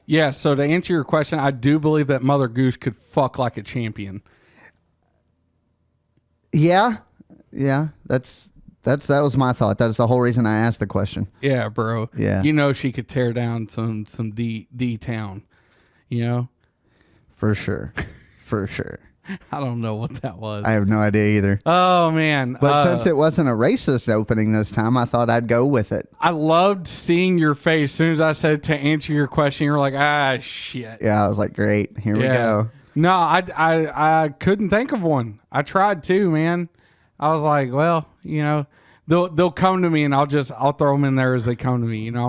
Yeah, so to answer your question, I do believe that Mother Goose could fuck like a champion. Yeah. That was my thought. That's the whole reason I asked the question. Yeah, bro. Yeah. You know she could tear down some D town. You know? For sure. For sure. I don't know what that was. I have no idea either. Oh man. But since it wasn't a racist opening this time, I thought I'd go with it. I loved seeing your face as soon as I said to answer your question. You were like, ah, shit. Yeah, I was like, great. Here we go. No, I couldn't think of one. I tried to, man. I was like, well, you know, they'll come to me and I'll throw them in there as they come to me. You know,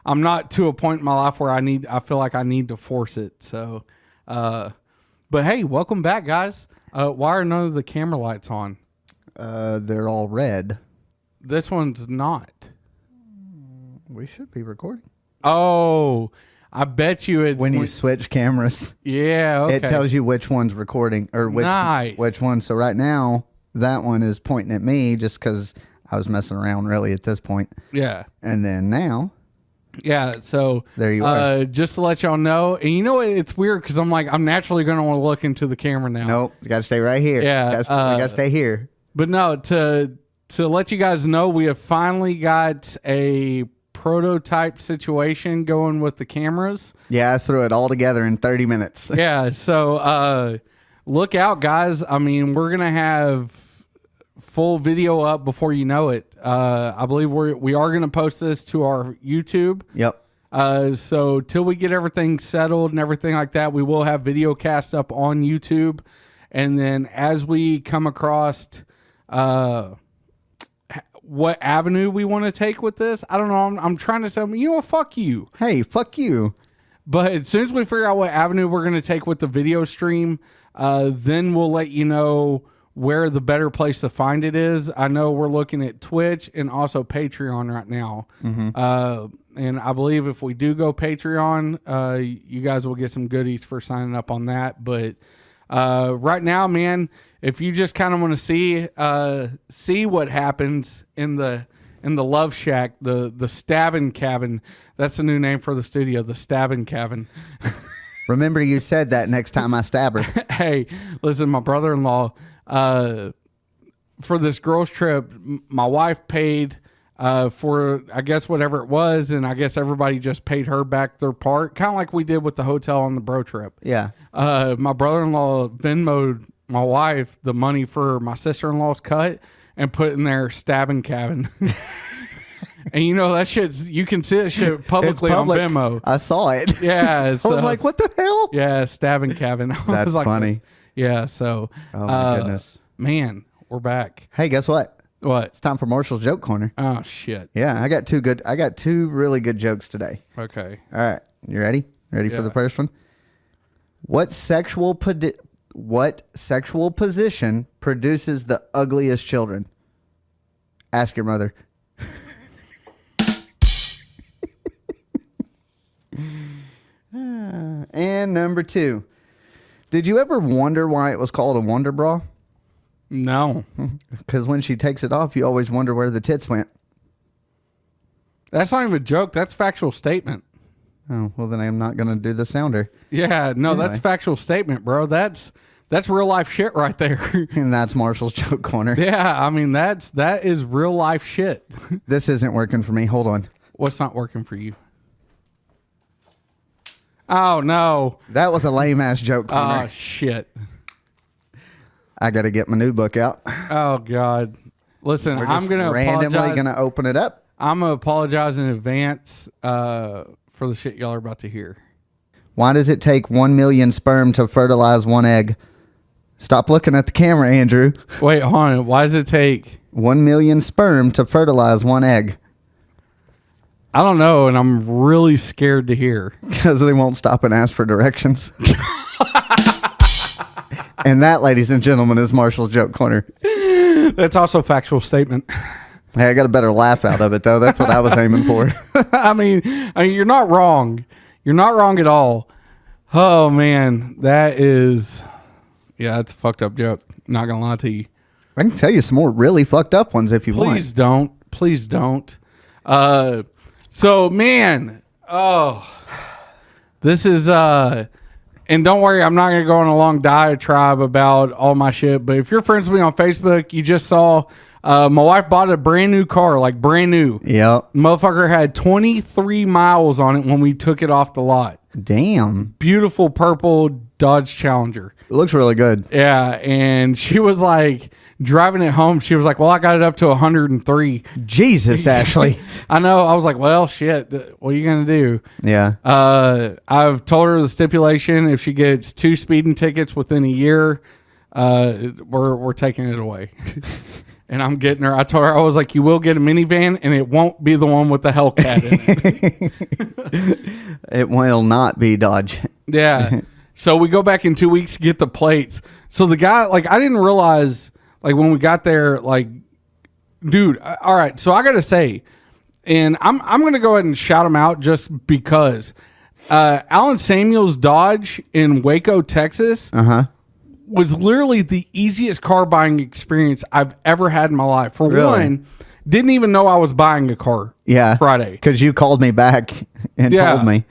I'm not to a point in my life where I feel like I need to force it. So, but hey, welcome back, guys. Why are none of the camera lights on? They're all red. This one's not. We should be recording. Oh, I bet you it's when you switch cameras. Yeah, okay. It tells you which one's recording or which one. So right now, that one is pointing at me just because I was messing around really at this point. Yeah. And then now. Yeah, so there you are. Just to let y'all know, and you know it's weird because I'm naturally going to want to look into the camera now. Nope, you got to stay right here. Yeah, we got to stay here. But no, to let you guys know, we have finally got a prototype situation going with the cameras. Yeah, I threw it all together in 30 minutes. Yeah, so look out, guys. I mean, we're gonna have full video up before you know it. I believe we are going to post this to our YouTube. Yep. So till we get everything settled and everything like that, we will have video cast up on YouTube. And then as we come across what avenue we want to take with this, I don't know. I'm trying to say, you know what, fuck you. Hey, fuck you. But as soon as we figure out what avenue we're going to take with the video stream, then we'll let you know where the better place to find it is. I know we're looking at Twitch and also Patreon right now. Mm-hmm. And I believe if we do go Patreon, you guys will get some goodies for signing up on that. But right now, man, if you just kind of want to see what happens in the Love Shack, the Stabbing Cabin, that's the new name for the studio, the Stabbing Cabin. Remember you said that next time I stab her. Hey, listen, my brother-in-law, for this girls trip, my wife paid for, I guess, whatever it was, and I guess everybody just paid her back their part, kind of like we did with the hotel on the bro trip. Yeah. My brother-in-law Venmo'd my wife the money for my sister-in-law's cut and put it in their Stabbing Cabin. And you know that shit, you can see that shit publicly on Venmo. I saw it. Yeah. I was like, what the hell? Yeah, Stabbing Cabin. That's like, funny. Yeah, so. Oh, my goodness. Man, we're back. Hey, guess what? What? It's time for Marshall's Joke Corner. Oh, shit. Yeah, I got two really good jokes today. Okay. All right. You ready? Ready for the first one? What sexual position produces the ugliest children? Ask your mother. And number 2. Did you ever wonder why it was called a Wonder Bra? No. Because when she takes it off, you always wonder where the tits went. That's not even a joke. That's factual statement. Oh, well, then I'm not going to do the sounder. Yeah, no, anyway. That's factual statement, bro. That's real life shit right there. And that's Marshall's Joke Corner. Yeah, I mean, that is real life shit. This isn't working for me. Hold on. What's not working for you? Oh, no. That was a lame-ass joke corner. Oh, shit. I got to get my new book out. Oh, God. Listen, I'm going to randomly going to open it up. I'm going to apologize in advance for the shit y'all are about to hear. Why does it take 1 million sperm to fertilize 1 egg? Stop looking at the camera, Andrew. Wait, hold on. Why does it take 1 million sperm to fertilize 1 egg? I don't know, and I'm really scared to hear. Because they won't stop and ask for directions. And that, ladies and gentlemen, is Marshall's Joke Corner. That's also a factual statement. Hey, I got a better laugh out of it, though. That's what I was aiming for. I mean, you're not wrong. You're not wrong at all. Oh, man. That is... Yeah, that's a fucked up joke. Not going to lie to you. I can tell you some more really fucked up ones if you want. Please don't. Please don't. So, man, This is and don't worry, I'm not gonna go on a long diatribe about all my shit. But if you're friends with me on Facebook, you just saw my wife bought a brand new car, like brand new. Yep. Motherfucker had 23 miles on it when we took it off the lot. Damn. Beautiful purple Dodge Challenger. It looks really good. Yeah, and she was like driving it home. She was like, "Well, I got it up to 103." Jesus, Ashley. I know. I was like, "Well, shit. What are you gonna do?" Yeah. I've told her the stipulation: if she gets 2 speeding tickets within a year, we're taking it away. And I'm getting her. I told her, I was like, "You will get a minivan, and it won't be the one with the Hellcat in it." It will not be Dodge. Yeah. So we go back in 2 weeks to get the plates. So the guy, like, I didn't realize, like, when we got there, like, dude. All right. So I gotta say, and I'm gonna go ahead and shout him out just because Alan Samuels Dodge in Waco, Texas. Was literally the easiest car buying experience I've ever had in my life. For one, didn't even know I was buying a car. Yeah. Friday. Because you called me back and told me.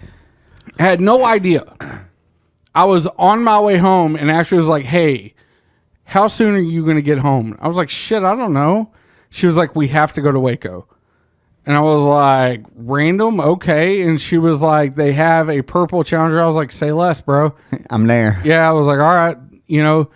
I had no idea. I was on my way home and Ashley was like, "Hey, how soon are you going to get home?" I was like, "Shit, I don't know." She was like, "We have to go to Waco." And I was like, "Random? Okay." And she was like, "They have a purple Challenger." I was like, "Say less, bro." I'm there. Yeah, I was like, "All right." You know,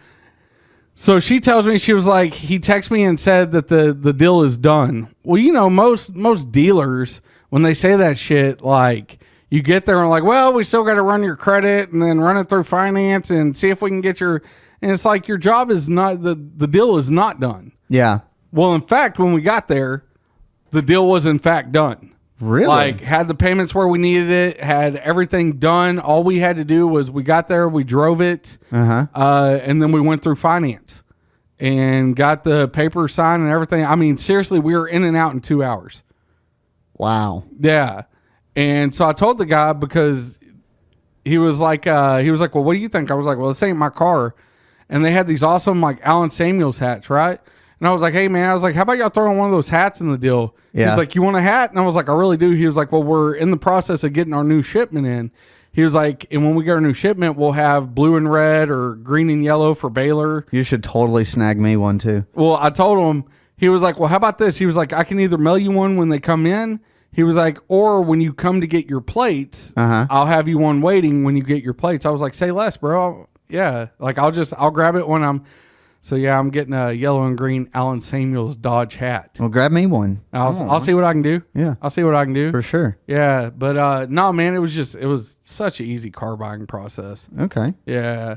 so she tells me, she was like, he texted me and said that the deal is done. Well, you know, most dealers, when they say that shit, like, you get there and like, well, we still got to run your credit and then run it through finance and see if we can get your, and it's like, your job is not, the deal is not done. Yeah. Well, in fact, when we got there, the deal was in fact done. Really? Like, had the payments where we needed it, had everything done. All we had to do was we got there, we drove it, and then we went through finance and got the paper signed and everything. I mean, seriously, we were in and out in 2 hours. Wow. Yeah. And so I told the guy, because he was like, "Well, what do you think?" I was like, "Well, this ain't my car." And they had these awesome, like, Alan Samuels hats, right? And I was like, "Hey, man," I was like, "how about y'all throwing one of those hats in the deal?" Yeah. He was like, "You want a hat?" And I was like, "I really do." He was like, "Well, we're in the process of getting our new shipment in." He was like, "And when we get our new shipment, we'll have blue and red or green and yellow for Baylor." You should totally snag me one too. Well, I told him, he was like, "Well, how about this?" He was like, "I can either mail you one when they come in." He was like, "Or when you come to get your plates, I'll have you one waiting when you get your plates." I was like, "Say less, bro." Yeah. Like, I'll grab it when I'm. So, yeah, I'm getting a yellow and green Alan Samuels Dodge hat. Well, grab me one. I'll see what I can do. Yeah. I'll see what I can do. For sure. Yeah. But, no, man, it was such an easy car buying process. Okay. Yeah.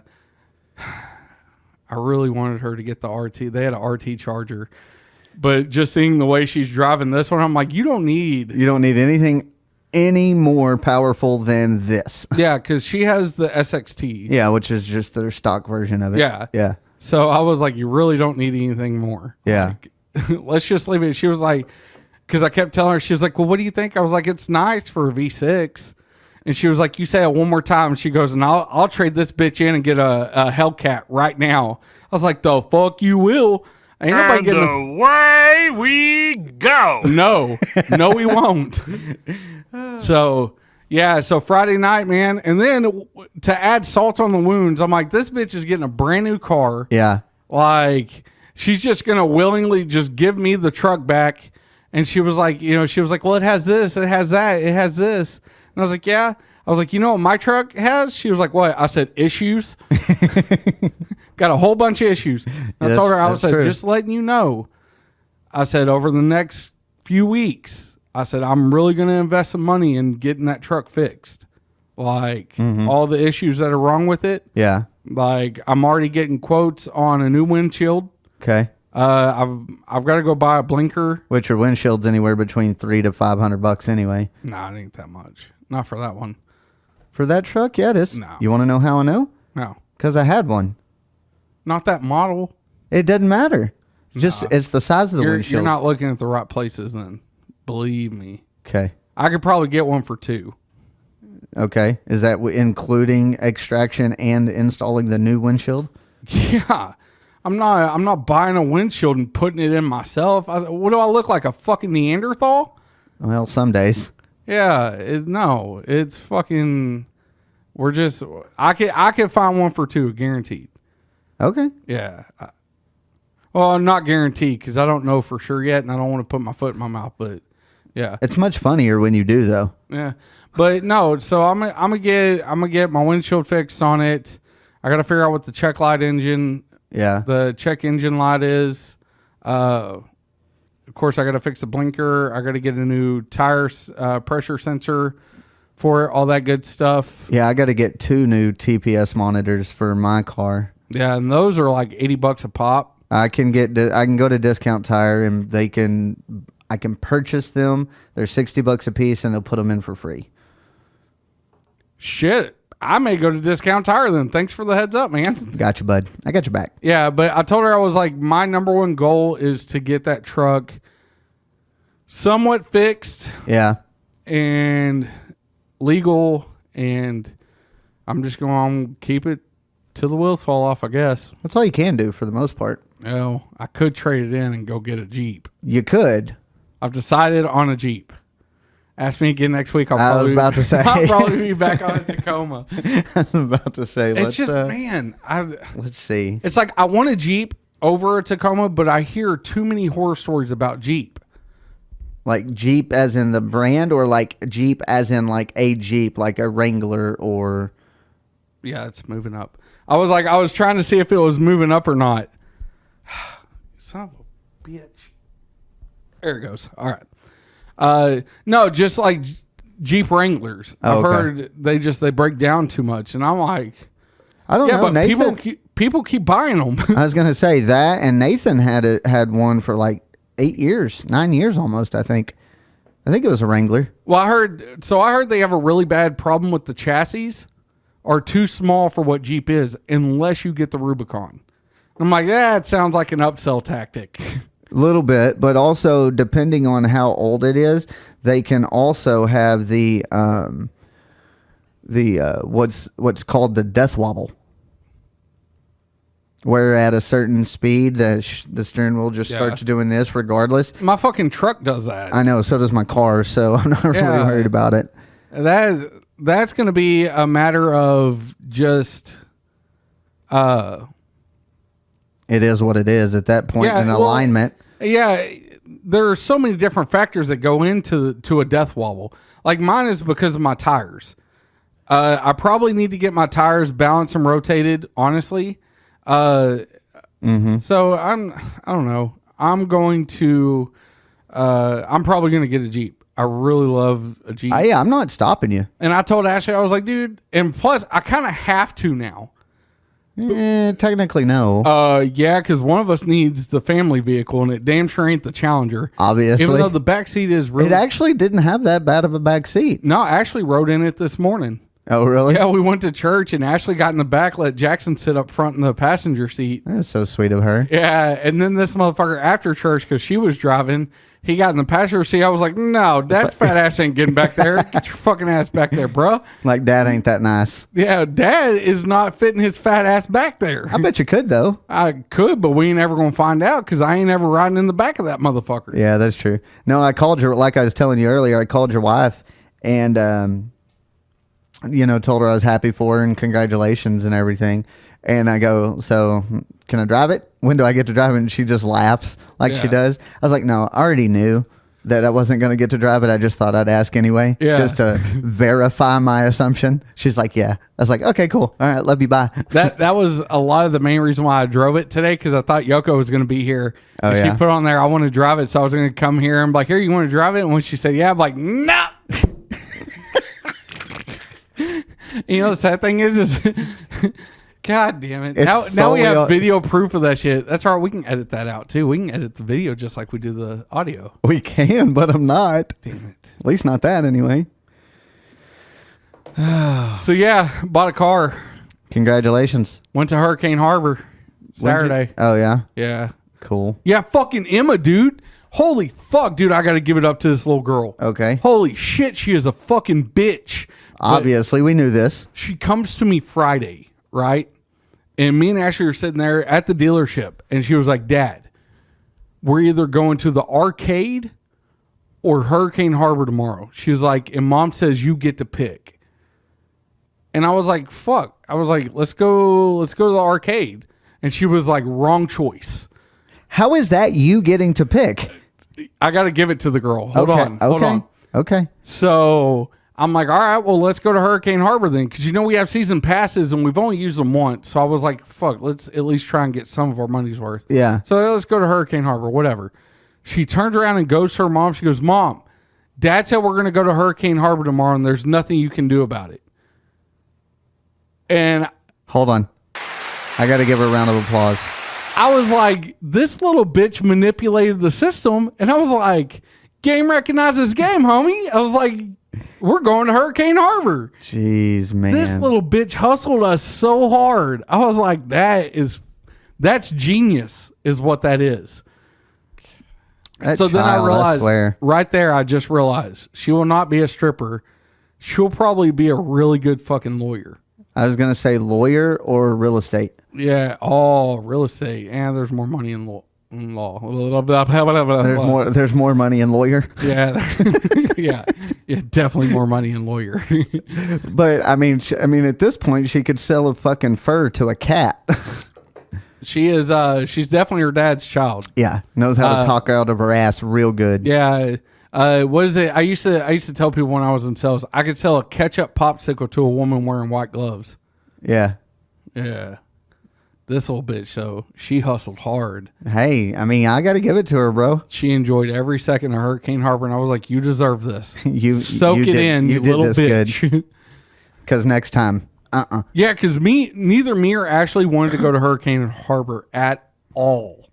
I really wanted her to get the RT. They had an RT Charger. But just seeing the way she's driving this one, I'm like, you don't need anything any more powerful than this. Yeah, because she has the SXT. Yeah, which is just their stock version of it. Yeah. Yeah. So I was like, you really don't need anything more. Yeah. Like, let's just leave it. She was like, because I kept telling her, she was like, "Well, what do you think?" I was like, "It's nice for a V6. And she was like, "You say it one more time." And she goes, "And I'll trade this bitch in and get a Hellcat right now." I was like, "The fuck you will." Ain't nobody getting away we go. No, we won't. So, yeah, so Friday night, man. And then to add salt on the wounds, I'm like, this bitch is getting a brand new car. Yeah. Like, she's just going to willingly just give me the truck back. And she was like, well, it has this, it has that, it has this. And I was like, yeah. I was like, you know what my truck has? She was like, what? I said, issues. Got a whole bunch of issues. And I told her, I said, just letting you know. I said, over the next few weeks, I said, I'm really going to invest some money in getting that truck fixed. Like, all the issues that are wrong with it. Yeah. Like, I'm already getting quotes on a new windshield. Okay. I've got to go buy a blinker. Which your windshield's anywhere between $300 to $500 anyway. Nah, it ain't that much. Not for that one. For that truck, yeah, it is. No. You want to know how I know? No. Because I had one. Not that model. It doesn't matter. Just it's the size of the windshield. You're not looking at the right places then. Believe me. Okay. I could probably get one for $2. Okay. Is that including extraction and installing the new windshield? Yeah. I'm not buying a windshield and putting it in myself. What do I look like, a fucking Neanderthal? Well, some days. Yeah. No. It's fucking... I can find one for 2, guaranteed. Okay. Yeah. Well, not guaranteed because I don't know for sure yet, and I don't want to put my foot in my mouth. But yeah, it's much funnier when you do, though. Yeah, but no. So I'm gonna get my windshield fixed on it. I got to figure out what the check light engine. Yeah. The check engine light is. Of course, I got to fix the blinker. I got to get a new tire pressure sensor for it, all that good stuff. Yeah, I got to get 2 new TPS monitors for my car. Yeah, and those are like $80 a pop. I can go to Discount Tire and I can purchase them. They're $60 a piece and they'll put them in for free. Shit. I may go to Discount Tire then. Thanks for the heads up, man. Got you, bud. I got your back. Yeah, but I told her I was like, my number one goal is to get that truck somewhat fixed. Yeah. And legal, and I'm just going to keep it till the wheels fall off, I guess. That's all you can do for the most part. Oh, I could trade it in and go get a Jeep. You could. I've decided on a Jeep. Ask me again next week. I was about to say. I'll probably be back on a Tacoma. I was about to say. It's just, man. Let's see. It's like I want a Jeep over a Tacoma, but I hear too many horror stories about Jeep. Like Jeep as in the brand, or like Jeep as in like a Jeep, like a Wrangler or... Yeah, it's moving up. I was trying to see if it was moving up or not. Son of a bitch. There it goes. All right. No, just like Jeep Wranglers. I've heard they break down too much, and I'm like, I don't know. But Nathan, people keep buying them. I was gonna say that, and Nathan had one for like 8 years, 9 years almost. I think it was a Wrangler. Well, I heard they have a really bad problem with the chassis are too small for what Jeep is, unless you get the Rubicon. I'm like, it sounds like an upsell tactic. A little bit, but also depending on how old it is, they can also have the what's called the death wobble, where at a certain speed the steering wheel just starts doing this regardless. My fucking truck does that. I know, so does my car, so I'm not really worried about it. That's going to be a matter of just it is what it is at that point in alignment. Yeah, there are so many different factors that go into a death wobble. Like mine is because of my tires. I probably need to get my tires balanced and rotated, honestly. So I don't know. I'm probably going to get a Jeep. I really love a Jeep. Yeah, I'm not stopping you. And I told Ashley, I was like, dude, and plus I kind of have to now. Technically no. Yeah, because one of us needs the family vehicle, and it damn sure ain't the Challenger. Obviously. Even though the back seat is really... It actually didn't have that bad of a back seat. No, I actually rode in it this morning. Oh, really? Yeah, we went to church, and Ashley got in the back, let Jackson sit up front in the passenger seat. That's so sweet of her. Yeah, and then this motherfucker after church, because she was driving... He got in the passenger seat. I was like, no, Dad's fat ass ain't getting back there. Get your fucking ass back there, bro. Like, Dad ain't that nice. Yeah, Dad is not fitting his fat ass back there. I bet you could, though. I could, but we ain't ever going to find out because I ain't ever riding in the back of that motherfucker. Yeah, that's true. No, I called her, like I was telling you earlier, I called your wife and, told her I was happy for her and congratulations and everything. And I go, so can I drive it? When do I get to drive it? And she just laughs like she does. I was like, no, I already knew that I wasn't going to get to drive it. I just thought I'd ask anyway, just to verify my assumption. She's like, yeah. I was like, okay, cool. All right, love you, bye. That was a lot of the main reason why I drove it today, because I thought Yoko was going to be here. And she put on there, I want to drive it, so I was going to come here and be like, here, you want to drive it? And when she said, yeah, I'm like, no. The sad thing is God damn it. Now we have video proof of that shit. That's all right. We can edit that out too. We can edit the video just like we do the audio. We can, but I'm not. Damn it. At least not that anyway. So yeah, bought a car. Congratulations. Went to Hurricane Harbor Saturday. Oh yeah? Yeah. Cool. Yeah, fucking Emma, dude. Holy fuck, dude. I got to give it up to this little girl. Okay. Holy shit, she is a fucking bitch. Obviously, we knew this. She comes to me Friday, right? And me and Ashley were sitting there at the dealership, and she was like, Dad, we're either going to the arcade or Hurricane Harbor tomorrow. She was like, and Mom says you get to pick. And I was like, fuck. I was like, let's go to the arcade. And she was like, wrong choice. How is that you getting to pick? I got to give it to the girl. Hold on. Okay. So I'm like, all right, well, let's go to Hurricane Harbor then. Because, we have season passes and we've only used them once. So I was like, fuck, let's at least try and get some of our money's worth. Yeah. So let's go to Hurricane Harbor, whatever. She turns around and goes to her mom. She goes, Mom, Dad said we're going to go to Hurricane Harbor tomorrow and there's nothing you can do about it. And hold on. I got to give her a round of applause. I was like, this little bitch manipulated the system. And I was like, game recognizes game, homie. I was like, we're going to Hurricane Harbor. Jeez, man. This little bitch hustled us so hard. I was like, that's genius is what that is. So then I realized right there, I just realized she will not be a stripper. She'll probably be a really good fucking lawyer. I was going to say lawyer or real estate. Yeah. Oh, real estate. And there's more money in law. There's more money in lawyer. Yeah. yeah. Definitely more money in lawyer. But I mean, at this point, she could sell a fucking fur to a cat. She is. She's definitely her dad's child. Yeah, knows how to talk out of her ass real good. Yeah. What is it? I used to tell people when I was in sales, I could sell a ketchup popsicle to a woman wearing white gloves. Yeah. Yeah. This old bitch, though, she hustled hard. Hey, I mean, I got to give it to her, bro. She enjoyed every second of Hurricane Harbor, and I was like, you deserve this. Soak it did, in, you little bitch. Because next time, Yeah, because neither me or Ashley wanted to go to Hurricane Harbor at all.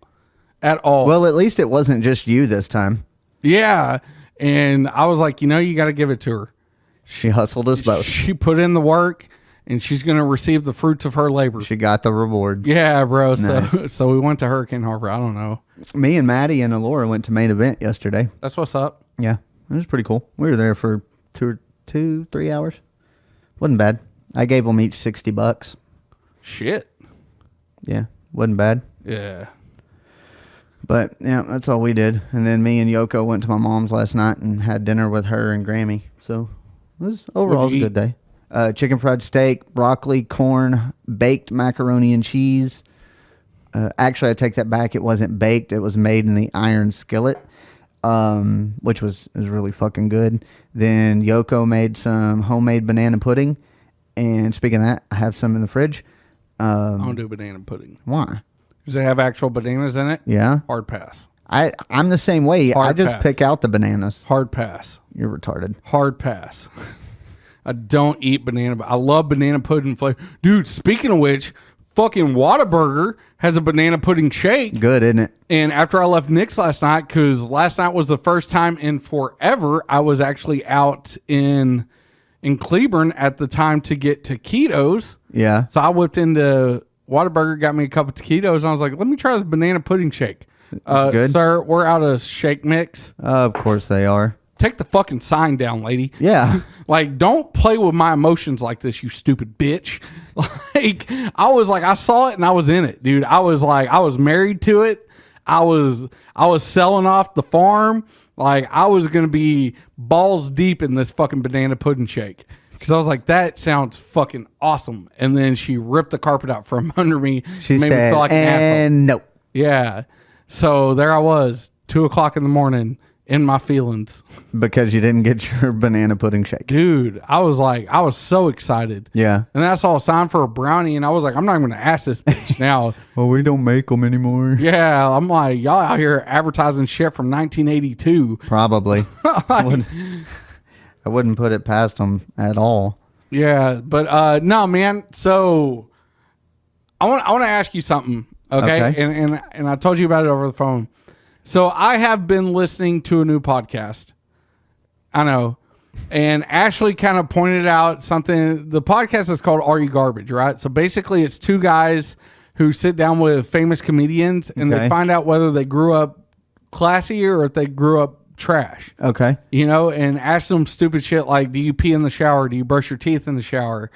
At all. Well, at least it wasn't just you this time. Yeah, and I was like, you got to give it to her. She hustled us both. She put in the work, and she's going to receive the fruits of her labor. She got the reward. Yeah, bro. Nice. So we went to Hurricane Harbor. I don't know. Me and Maddie and Alora went to main event yesterday. That's what's up. Yeah, it was pretty cool. We were there for 3 hours. Wasn't bad. I gave them each $60. Shit. Yeah, wasn't bad. Yeah. But yeah, that's all we did. And then me and Yoko went to my mom's last night and had dinner with her and Grammy. So it was overall a good day. Chicken fried steak, broccoli, corn, baked macaroni and cheese. Actually, I take that back. It wasn't baked. It was made in the iron skillet, which was really fucking good. Then Yoko made some homemade banana pudding. And speaking of that, I have some in the fridge. I don't do banana pudding. Why? Does it have actual bananas in it? Yeah. Hard pass. I'm the same way. I just pick out the bananas. Hard pass. You're retarded. Hard pass. I don't eat banana. I love banana pudding flavor. Dude, speaking of which, fucking Whataburger has a banana pudding shake. Good, isn't it? And after I left Nick's last night, because last night was the first time in forever I was actually out in Cleburne at the time to get taquitos. Yeah. So I whipped into Whataburger, got me a couple taquitos, and I was like, let me try this banana pudding shake. Good. Sir, we're out of shake mix. Of course they are. Take the fucking sign down, lady. Yeah. Like, don't play with my emotions like this, you stupid bitch. Like, I saw it and I was in it, dude. I was married to it. I was selling off the farm. Like, I was going to be balls deep in this fucking banana pudding shake. Because I was like, that sounds fucking awesome. And then she ripped the carpet out from under me. She made said, me feel like an asshole. no. Yeah. So there I was, 2:00 in the morning, in my feelings. Because you didn't get your banana pudding shake. Dude, I was so excited. Yeah. And then I saw a sign for a brownie, and I was like, I'm not even going to ask this bitch now. Well, we don't make them anymore. Yeah. I'm like, y'all out here advertising shit from 1982. Probably. Like, I wouldn't put it past them at all. Yeah. But no, man. So I want to ask you something. Okay. And I told you about it over the phone. So I have been listening to a new podcast. I know. And Ashley kind of pointed out something. The podcast is called Are You Garbage, right? So basically it's two guys who sit down with famous comedians and they find out whether they grew up classy or if they grew up trash. Okay. You know, and ask them stupid shit like, do you pee in the shower? Do you brush your teeth in the shower?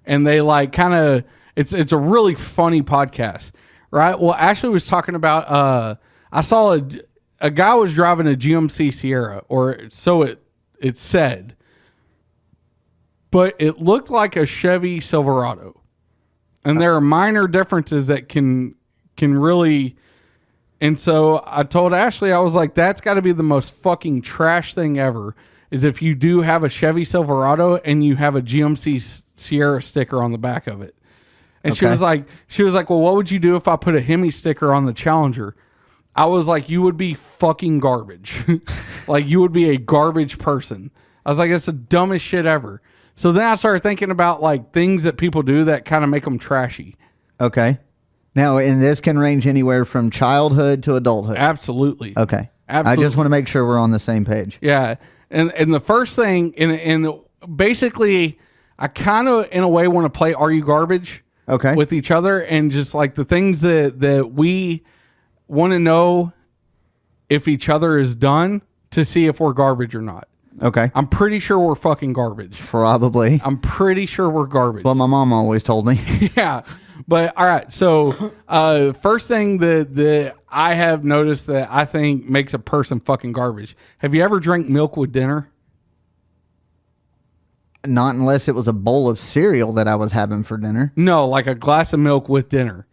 And they like kind of, it's a really funny podcast, right? Well, Ashley was talking about, I saw a guy was driving a GMC Sierra, or so it said. but it looked like a Chevy Silverado. And there are minor differences that can really. And so I told Ashley, I was like, that's got to be the most fucking trash thing ever, is if you do have a Chevy Silverado and you have a GMC Sierra sticker on the back of it. And she was like, well, what would you do if I put a Hemi sticker on the Challenger? I was like, you would be fucking garbage. Like, you would be a garbage person. I was like, it's the dumbest shit ever. So then I started thinking about like things that people do that kind of make them trashy. Okay. Now, and this can range anywhere from childhood to adulthood. Absolutely. Okay. Absolutely. I just want to make sure we're on the same page. Yeah. And the first thing, and basically, I kind of, in a way, want to play Are You Garbage? Okay. With each other, and just like the things that we want to know if each other is done to see if we're garbage or not. Okay. I'm pretty sure we're fucking garbage. Probably. I'm pretty sure we're garbage. Well, my mom always told me. Yeah. But all right. So first thing that I have noticed that I think makes a person fucking garbage. Have you ever drank milk with dinner? Not unless it was a bowl of cereal that I was having for dinner. No, like a glass of milk with dinner.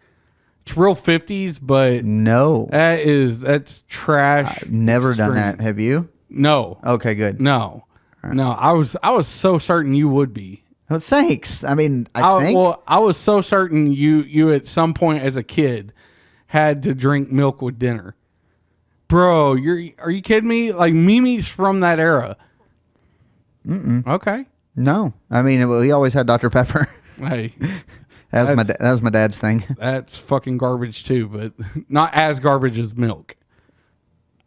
It's real 50s, but No. that's trash. I've never done extreme. that. Have you? No. Okay, good. No. No, I was so certain you would be. Well, thanks. I mean, I think. Well, I was so certain you at some point as a kid had to drink milk with dinner. Bro, are you kidding me? Like Mimi's from that era. Okay. No. I mean, we always had Dr. Pepper. Hey. That was my dad's thing. That's fucking garbage too, but not as garbage as milk.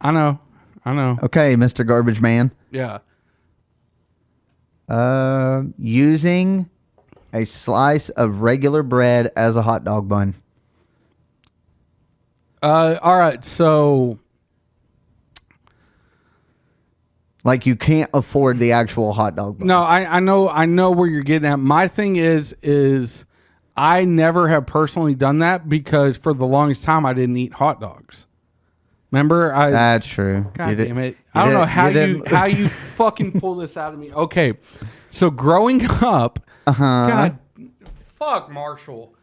I know. Okay, Mr. Garbage Man. Yeah. Using a slice of regular bread as a hot dog bun. All right, so Like you can't afford the actual hot dog bun. no, I know where you're getting at. My thing is I never have personally done that because for the longest time I didn't eat hot dogs. Remember? That's true. God damn it. I don't know how you fucking pull this out of me. Okay. So growing up, God, fuck Marshall.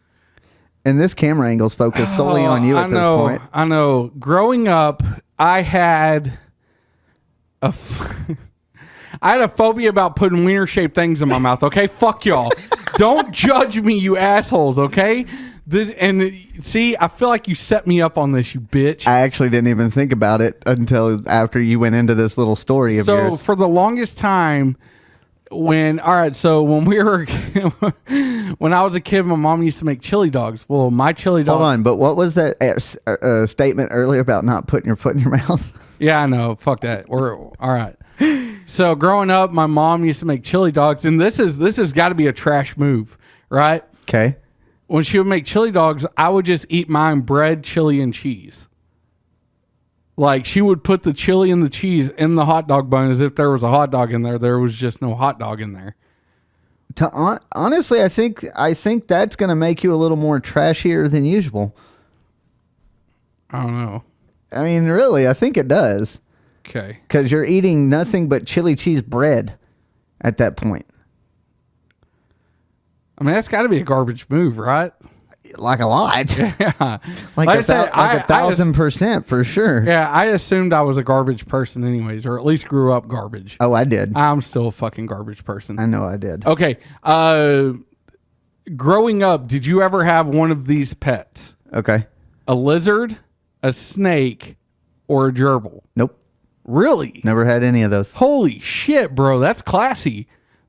And this camera angle's focused solely on you at this point. I know. Growing up, I had I had a phobia about putting wiener-shaped things in my mouth, okay? Fuck y'all. Don't judge me, you assholes, okay? See, I feel like you set me up on this, you bitch. I actually didn't even think about it until after you went into this little story of yours. So for the longest time, when we were when I was a kid, my mom used to make chili dogs. Well, my chili dog. Hold on, but what was that statement earlier about not putting your foot in your mouth? Yeah, I know. Fuck that. We're all right. So growing up, my mom used to make chili dogs, and this has got to be a trash move, right? Okay. When she would make chili dogs, I would just eat mine bread, chili, and cheese. Like, she would put the chili and the cheese in the hot dog bun as if there was a hot dog in there. There was just no hot dog in there. Honestly, I think that's going to make you a little more trashier than usual. I don't know. I mean, really, I think it does. Okay. Because you're eating nothing but chili cheese bread at that point. I mean, that's got to be a garbage move, right? Like a lot. Yeah. Like I a said, 1,000% for sure. Yeah, I assumed I was a garbage person anyways, or at least grew up garbage. Oh, I did. I'm still a fucking garbage person. I know I did. Okay. Growing up, did you ever have one of these pets? Okay. A lizard, a snake, or a gerbil? Nope. Really? Never had any of those. Holy shit, bro. That's classy.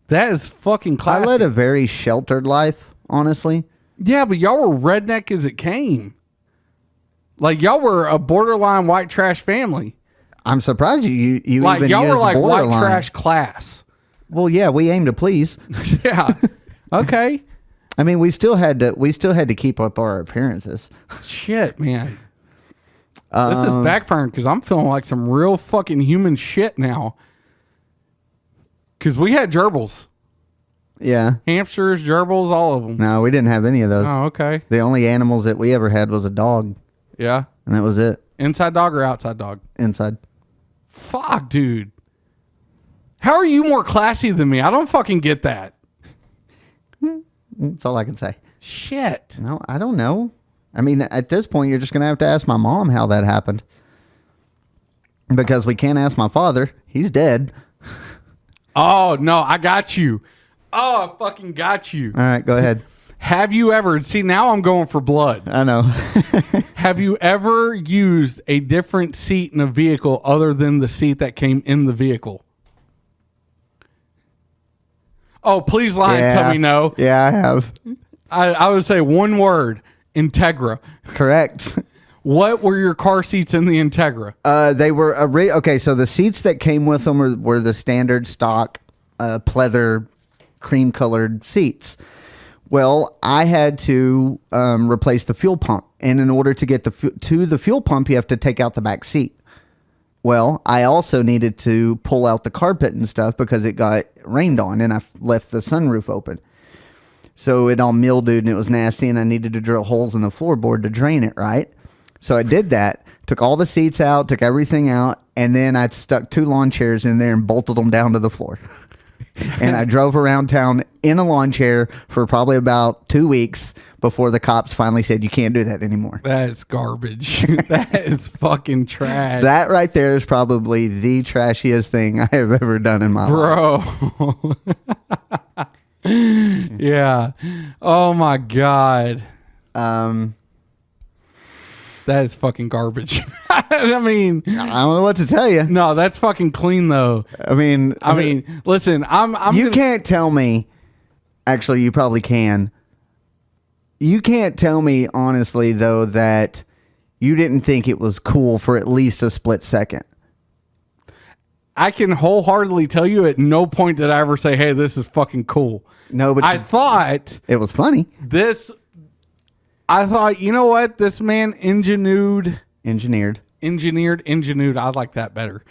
That is fucking classy. I led a very sheltered life, honestly. Yeah, but y'all were redneck as it came. Like, y'all were a borderline white trash family. I'm surprised you like, even y'all used were like borderline. white trash class. Well, yeah, we aim to please. Yeah. Okay. I mean, we still had to keep up our appearances. Shit, man. This is backfiring because I'm feeling like some real fucking human shit now. Because we had gerbils. Yeah. Hamsters, gerbils, all of them. No, we didn't have any of those. Oh, okay. The only animals that we ever had was a dog. Yeah. And that was it. Inside dog or outside dog? Inside. Fuck, dude. How are you more classy than me? I don't fucking get that. That's all I can say. Shit. No, I don't know. I mean, at this point, you're just going to have to ask my mom how that happened. Because we can't ask my father. He's dead. Oh, no, I got you. Oh, I fucking got you. All right, go ahead. Have you ever, see, now I'm going for blood. I know. Have you ever used a different seat in a vehicle other than the seat that came in the vehicle? Oh, please lie and tell me no. Yeah, I have. I would say one word, Integra. Correct. What were your car seats in the Integra? They were okay. So the seats that came with them were the standard stock pleather cream colored seats. Well, I had to replace the fuel pump, and in order to get to the fuel pump, you have to take out the back seat. Well, I also needed to pull out the carpet and stuff because it got rained on, and I left the sunroof open. So it all mildewed and it was nasty, and I needed to drill holes in the floorboard to drain it, right? So I did that, took all the seats out, took everything out, and then I stuck 2 lawn chairs in there and bolted them down to the floor. And I drove around town in a lawn chair for probably about 2 weeks before the cops finally said, you can't do that anymore. That is garbage. That is fucking trash. That right there is probably the trashiest thing I have ever done in my life. Bro. Yeah. Oh my God. That is fucking garbage. I mean, I don't know what to tell you. no, that's fucking clean though. I mean, Listen, I'm you gonna, can't tell me. Actually, you probably can. You can't tell me honestly though that you didn't think it was cool for at least a split second. I can wholeheartedly tell you at no point did I ever say, hey, this is fucking cool. No, but I thought it was funny. I thought, you know what? This man engineered. I like that better.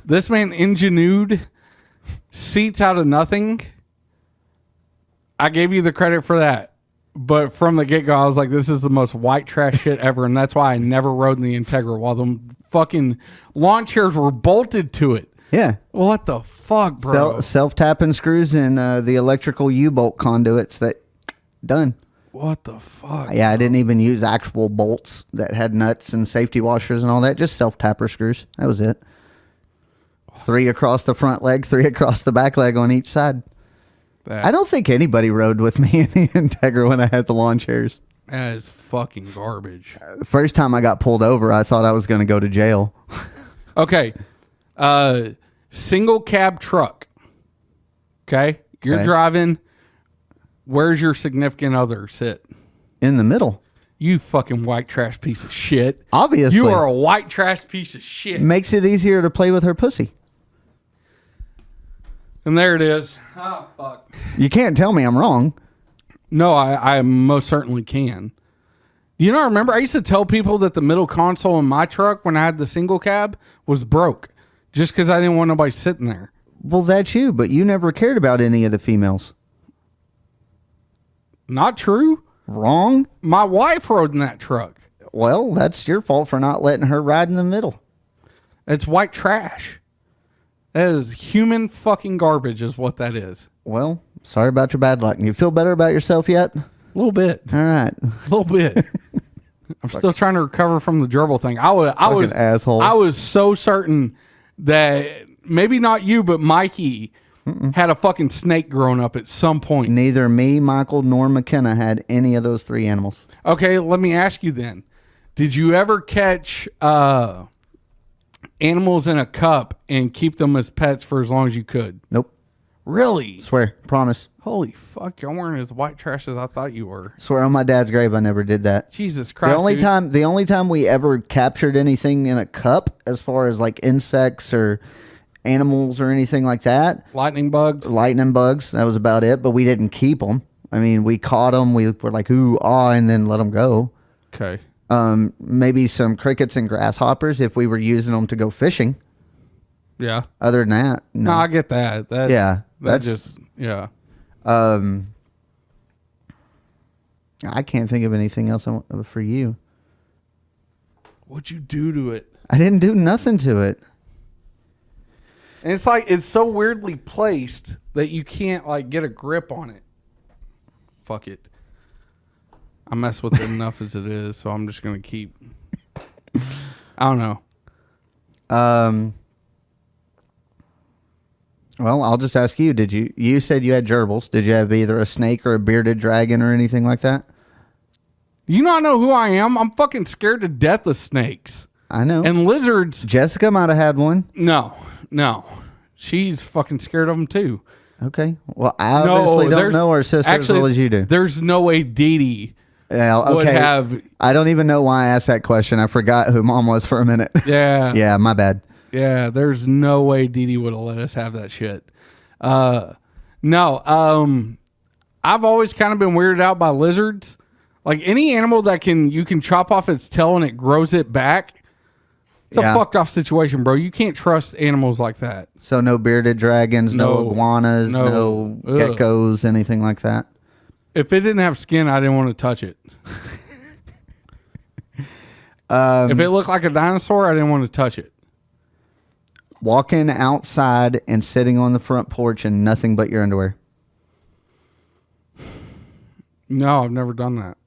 This man engineered seats out of nothing. I gave you the credit for that. But from the get-go, I was like, this is the most white trash shit ever. And that's why I never rode in the Integra while the fucking lawn chairs were bolted to it. Yeah. What the fuck, bro? Self-tapping screws and the electrical U-bolt conduits that done. What the fuck? Yeah, I didn't even use actual bolts that had nuts and safety washers and all that. Just self-tapper screws. That was it. 3 across the front leg, 3 across the back leg on each side. I don't think anybody rode with me in the Integra when I had the lawn chairs. That is fucking garbage. The first time I got pulled over, I thought I was going to go to jail. Okay. Single cab truck. Okay? You're driving. Where's your significant other sit? In the middle. You fucking white trash piece of shit. Obviously. You are a white trash piece of shit. Makes it easier to play with her pussy. And there it is. Oh, fuck. You can't tell me I'm wrong. No, I most certainly can. You know, remember, I used to tell people that the middle console in my truck when I had the single cab was broke just because I didn't want nobody sitting there. Well, that's you, but you never cared about any of the females. Not true. Wrong. My wife rode in that truck. Well, that's your fault for not letting her ride in the middle. It's white trash. That is human fucking garbage is what that is. Well, sorry about your bad luck. You feel better about yourself yet? A little bit. All right. A little bit. I'm still trying to recover from the gerbil thing. I was asshole. I was so certain that maybe not you, but Mikey had a fucking snake growing up at some point. Neither me, Michael, nor McKenna had any of those 3 animals. Okay, let me ask you then. Did you ever catch animals in a cup and keep them as pets for as long as you could? Nope. Really? Swear. Promise. Holy fuck, you weren't as white trash as I thought you were. Swear on my dad's grave I never did that. Jesus Christ. The only time we ever captured anything in a cup as far as like insects or animals or anything like that. Lightning bugs. That was about it, but we didn't keep them. I mean, we caught them. We were like, ooh, ah, and then let them go. Okay. Maybe some crickets and grasshoppers if we were using them to go fishing. Yeah. Other than that, no. I get that. Yeah. I can't think of anything else for you. What'd you do to it? I didn't do nothing to it. And it's like, it's so weirdly placed that you can't like get a grip on it. fuck it. I mess with it enough as it is, so I'm just gonna keep. I don't know. Well, I'll just ask you. You said you had gerbils. Did you have either a snake or a bearded dragon or anything like that? You not know who I am? I'm fucking scared to death of snakes. I know. And lizards. Jessica might have had one. No. She's fucking scared of them too. Okay. Well, I obviously don't know her sister as well as you do. There's no way Dee Dee would have. I don't even know why I asked that question. I forgot who Mom was for a minute. Yeah. Yeah, my bad. Yeah, there's no way Dee Dee would have let us have that shit. No. I've always kind of been weirded out by lizards. Like any animal that you can chop off its tail and it grows it back. It's a fucked off situation, bro. You can't trust animals like that. So no bearded dragons, no iguanas, no geckos, anything like that? If it didn't have skin, I didn't want to touch it. If it looked like a dinosaur, I didn't want to touch it. Walking outside and sitting on the front porch in nothing but your underwear. No, I've never done that.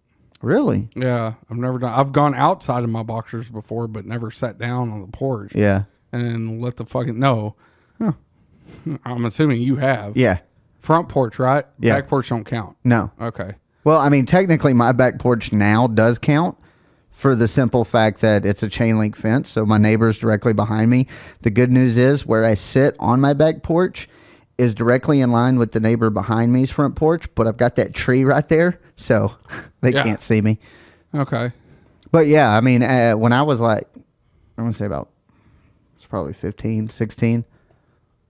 Really? Yeah, I've gone outside in my boxers before, but never sat down on the porch. Yeah. And let the fucking... No. Huh. I'm assuming you have. Yeah. Front porch, right? Yeah. Back porch don't count. No. Okay. Well, I mean, technically my back porch now does count for the simple fact that it's a chain link fence, so my neighbor's directly behind me. The good news is where I sit on my back porch is directly in line with the neighbor behind me's front porch, but I've got that tree right there, so they can't see me. Okay. But yeah, I mean, when I was like, I want to say it's probably 15, 16,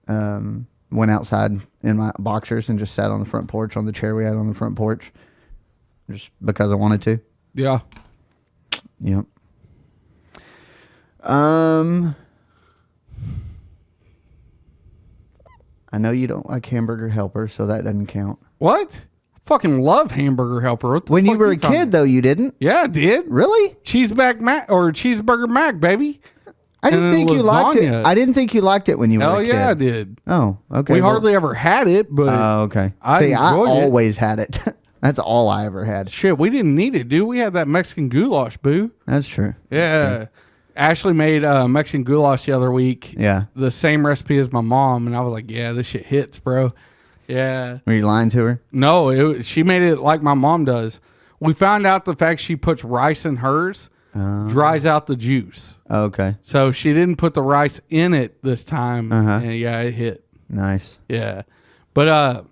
went outside in my boxers and just sat on the front porch on the chair we had on the front porch just because I wanted to. Yeah. Yep. I know you don't like Hamburger Helper, so that doesn't count. What? I fucking love Hamburger Helper. What the When fuck you were a kid, though, you didn't? Yeah, I did. Really? Cheeseburger Mac, baby. I didn't think you liked it. lasagna. I didn't think you liked it when you were a kid. Hell yeah, I did. Oh, okay. We hardly ever had it, but Oh, okay. I See, I enjoyed it. always had it. That's all I ever had. Shit, we didn't need it, dude. We had that Mexican goulash, boo. That's true. Yeah. Ashley made Mexican goulash the other week. Yeah. The same recipe as my mom, and I was like, yeah, this shit hits, bro. Yeah. Were you lying to her? No, she made it like my mom does. We found out the fact she puts rice in hers dries out the juice. Oh, okay. So she didn't put the rice in it this time. And yeah, it hit. Nice. Yeah. But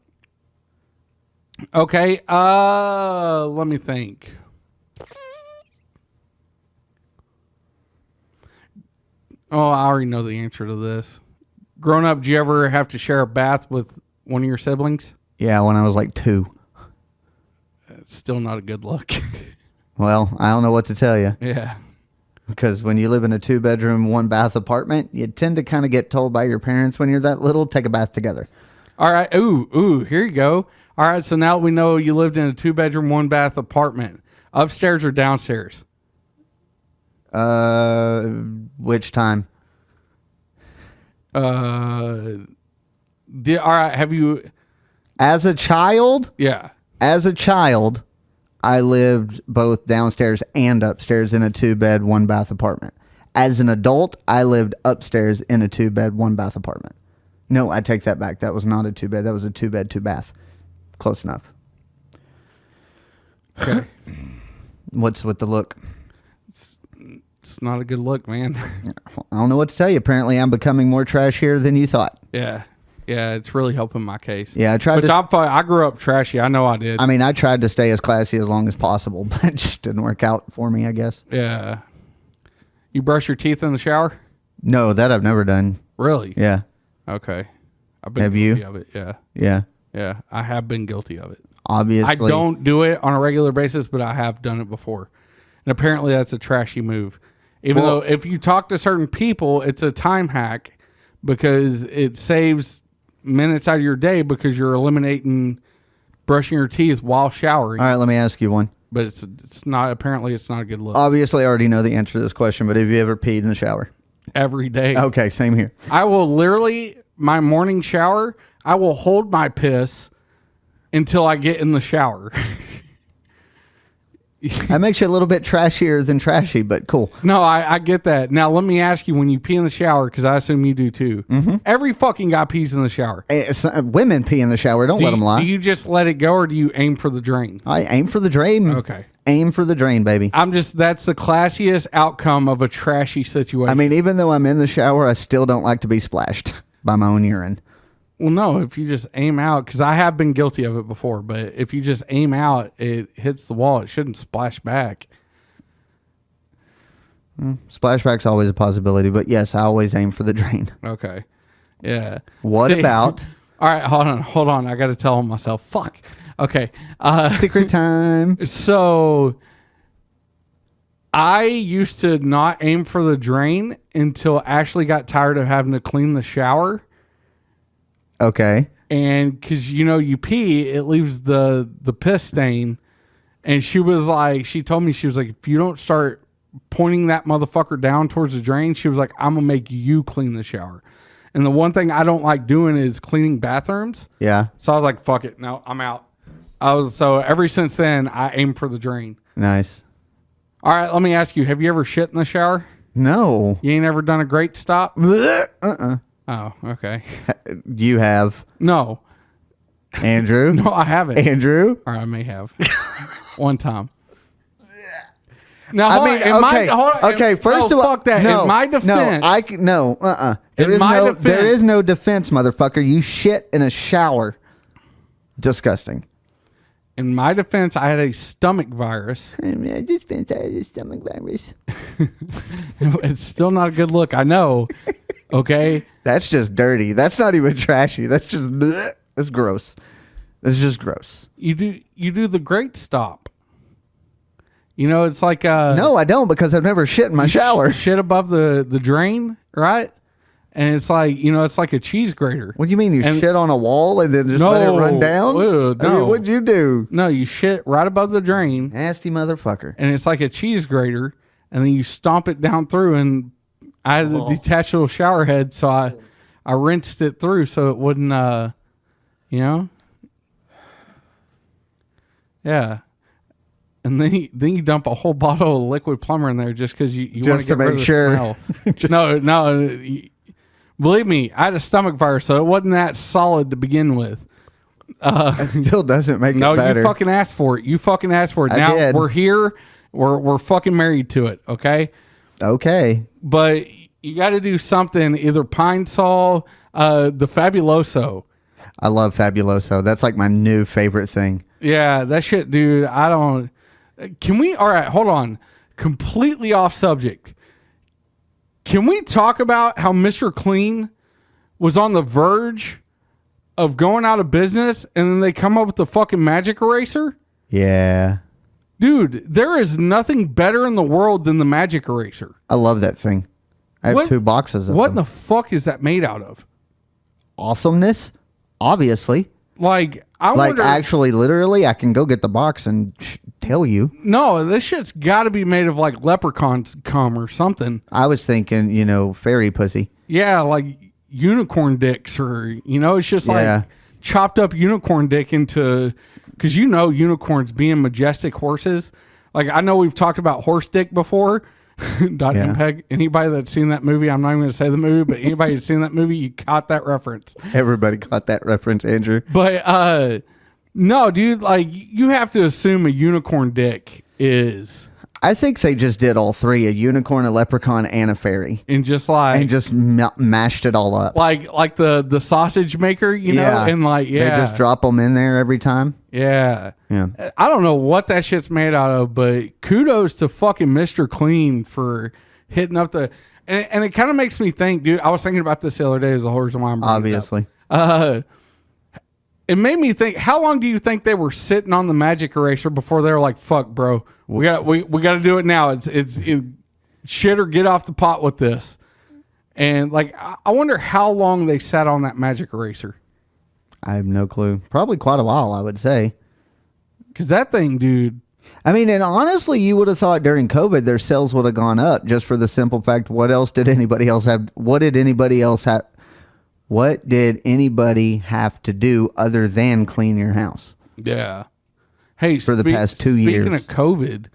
okay, let me think. Oh, I already know the answer to this. Growing up, did you ever have to share a bath with one of your siblings? Yeah, when I was like 2. It's still not a good look. Well, I don't know what to tell you. Yeah. Because when you live in a 2-bedroom, 1-bath apartment, you tend to kind of get told by your parents when you're that little, take a bath together. All right. Ooh, here you go. All right, so now we know you lived in a 2-bedroom, 1-bath apartment. Upstairs or downstairs? Which time? All right, have you... As a child, Yeah. I lived both downstairs and upstairs in a 2-bed, 1-bath apartment. As an adult, I lived upstairs in a 2-bed, 1-bath apartment. No, I take that back. That was not a 2-bed. That was a 2-bed, 2-bath. Close enough. Okay. What's with the look? It's not a good look, man. I don't know what to tell you. Apparently, I'm becoming more trashier than you thought. Yeah, it's really helping my case. Yeah, I tried I grew up trashy. I know I did. I mean, I tried to stay as classy as long as possible, but it just didn't work out for me, I guess. Yeah. You brush your teeth in the shower? No, that I've never done. Really? Yeah. Okay. I've been Have guilty you? of it. Yeah. Yeah. Yeah, I have been guilty of it. Obviously. I don't do it on a regular basis, but I have done it before. And apparently that's a trashy move. Even though if you talk to certain people, it's a time hack because it saves minutes out of your day because you're eliminating brushing your teeth while showering. All right, let me ask you one. But it's not, apparently it's not a good look. Obviously, I already know the answer to this question, but have you ever peed in the shower? Every day. Okay, same here. I will literally, my morning shower, I will hold my piss until I get in the shower. That makes you a little bit trashier than trashy, but cool. No, I get that. Now, let me ask you, when you pee in the shower, because I assume you do too. Mm-hmm. Every fucking guy pees in the shower. Women pee in the shower. Don't let them lie. Do you just let it go, or do you aim for the drain? I aim for the drain. Okay. Aim for the drain, baby. That's the classiest outcome of a trashy situation. I mean, even though I'm in the shower, I still don't like to be splashed by my own urine. Well, no, if you just aim out, because I have been guilty of it before, but if you just aim out, it hits the wall. It shouldn't splash back. Splashback's always a possibility, but yes, I always aim for the drain. Okay. Yeah. What about... All right, hold on. I got to tell myself. Fuck. Okay. Secret time. So, I used to not aim for the drain until Ashley got tired of having to clean the shower. Okay. And because, you pee, it leaves the piss stain. And she told me, she was like, if you don't start pointing that motherfucker down towards the drain, she was like, I'm going to make you clean the shower. And the one thing I don't like doing is cleaning bathrooms. Yeah. So I was like, fuck it. No, I'm out. So ever since then, I aim for the drain. Nice. All right, let me ask you, have you ever shit in the shower? No. You ain't ever done a great stop? Oh, okay. You have. No. Andrew? No, I haven't. Andrew? Or I may have. One time. Now, first of all, fuck that. In my defense. There is no defense, motherfucker. You shit in a shower. Disgusting. In my defense, I had a stomach virus. I just been had a stomach virus. It's still not a good look, I know. Okay? That's just dirty. That's not even trashy. That's just bleh. That's gross. It's just gross. You do the great stop. It's like no, I don't, because I've never shit in my shower. Shit above the drain, right? And it's like, it's like a cheese grater. What do you mean? You shit on a wall and then just let it run down? No. I mean, what'd you do? No, you shit right above the drain. Nasty motherfucker. And it's like a cheese grater, and then you stomp it down through, and I had the detachable shower head, so I rinsed it through so it wouldn't, Yeah. And then you dump a whole bottle of liquid plumber in there just because you want to get rid of the smell. No. Believe me, I had a stomach virus, so it wasn't that solid to begin with. It still doesn't make it better. No, you fucking asked for it. Now did. We're here. We're fucking married to it, okay? Okay. But you got to do something, either Pine Sol, the Fabuloso. I love Fabuloso. That's like my new favorite thing. Yeah, that shit, dude. All right, hold on. Completely off subject. Can we talk about how Mr. Clean was on the verge of going out of business, and then they come up with the fucking magic eraser? Yeah. Dude, there is nothing better in the world than the magic eraser. I love that thing. I have 2 boxes of them. What in the fuck is that made out of? Awesomeness, obviously. Actually, literally, I can go get the box and tell you. No, this shit's got to be made of like leprechaun cum or something. I was thinking, fairy pussy. Yeah, like unicorn dicks, or it's just like chopped up unicorn dick into, because unicorns being majestic horses. Like, I know we've talked about horse dick before. MPEG. Anybody that's seen that movie, I'm not even going to say the movie, but anybody that's seen that movie, you caught that reference. Everybody caught that reference, Andrew. But no, dude, like, you have to assume a unicorn dick is. I think they just did all 3: a unicorn, a leprechaun, and a fairy, and just mashed it all up, like the sausage maker, and they just drop them in there every time. Yeah. I don't know what that shit's made out of, but kudos to fucking Mr. Clean for hitting up the. And it kind of makes me think, dude. I was thinking about this the other day as a horse and wine. Obviously. It made me think, how long do you think they were sitting on the magic eraser before they were like, fuck, bro, we got to do it now. It's shit or get off the pot with this. And like, I wonder how long they sat on that magic eraser. I have no clue. Probably quite a while, I would say. Because that thing, dude. I mean, and honestly, you would have thought during COVID their sales would have gone up just for the simple fact, what did anybody have to do other than clean your house? Yeah. Hey, for the past 2 years. Speaking of COVID,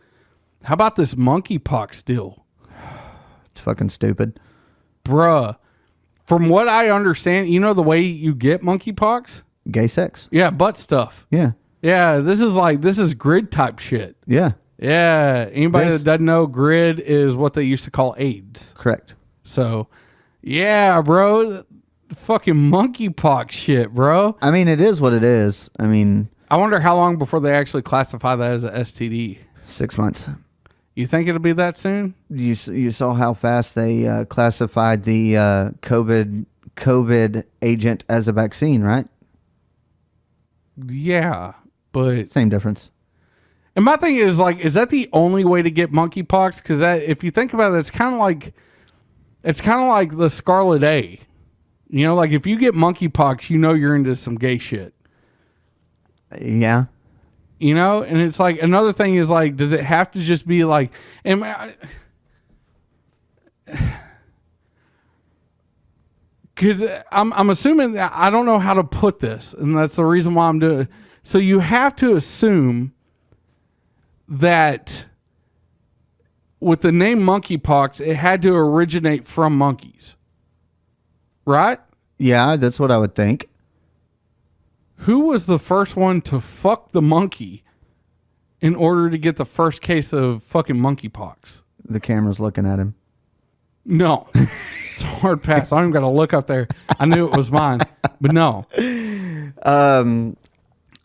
how about this monkeypox deal? It's fucking stupid. Bruh. From what I understand, you know the way you get monkeypox? Gay sex. Yeah, butt stuff. Yeah. Yeah, this is grid type shit. Yeah. Yeah. Anybody that doesn't know, grid is what they used to call AIDS. Correct. So, yeah, bro. Fucking monkeypox shit, bro. I mean, it is what it is. I mean, I wonder how long before they actually classify that as a STD. 6 months. You think it'll be that soon? You saw how fast they classified the COVID agent as a vaccine, right? Yeah, but Same difference. and my thing is like, is that the only way to get monkeypox? Because if you think about it, it's kind of like the Scarlet A. You know, like if you get monkeypox, you know you're into some gay shit. Yeah. You know, and it's like another thing is like, does it have to just be like, because I'm assuming that I don't know how to put this, and that's the reason why I'm doing it. So you have to assume that with the name monkeypox, it had to originate from monkeys, right? Yeah, that's what I would think. Who was the first one to fuck the monkey in order to get the first case of fucking monkeypox? The camera's looking at him. No. It's a hard pass. I don't even got to look up there. I knew it was mine, but no.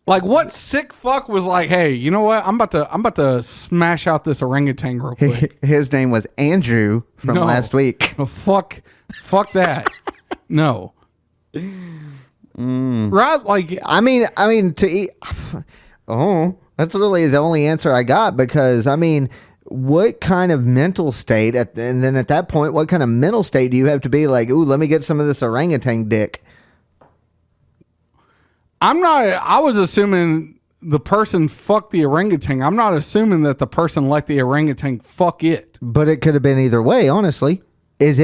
Like what sick fuck was like, hey, you know what? I'm about to smash out this orangutan real quick. His name was Andrew from last week. No, fuck that. No. Right? Like, I mean, to eat. Oh, that's really the only answer I got, because I mean, what kind of mental state and then at that point, what kind of mental state do you have to be like, ooh, let me get some of this orangutan dick? I was assuming the person fucked the orangutan. I'm not assuming that the person let the orangutan fuck it. But it could have been either way, honestly. Is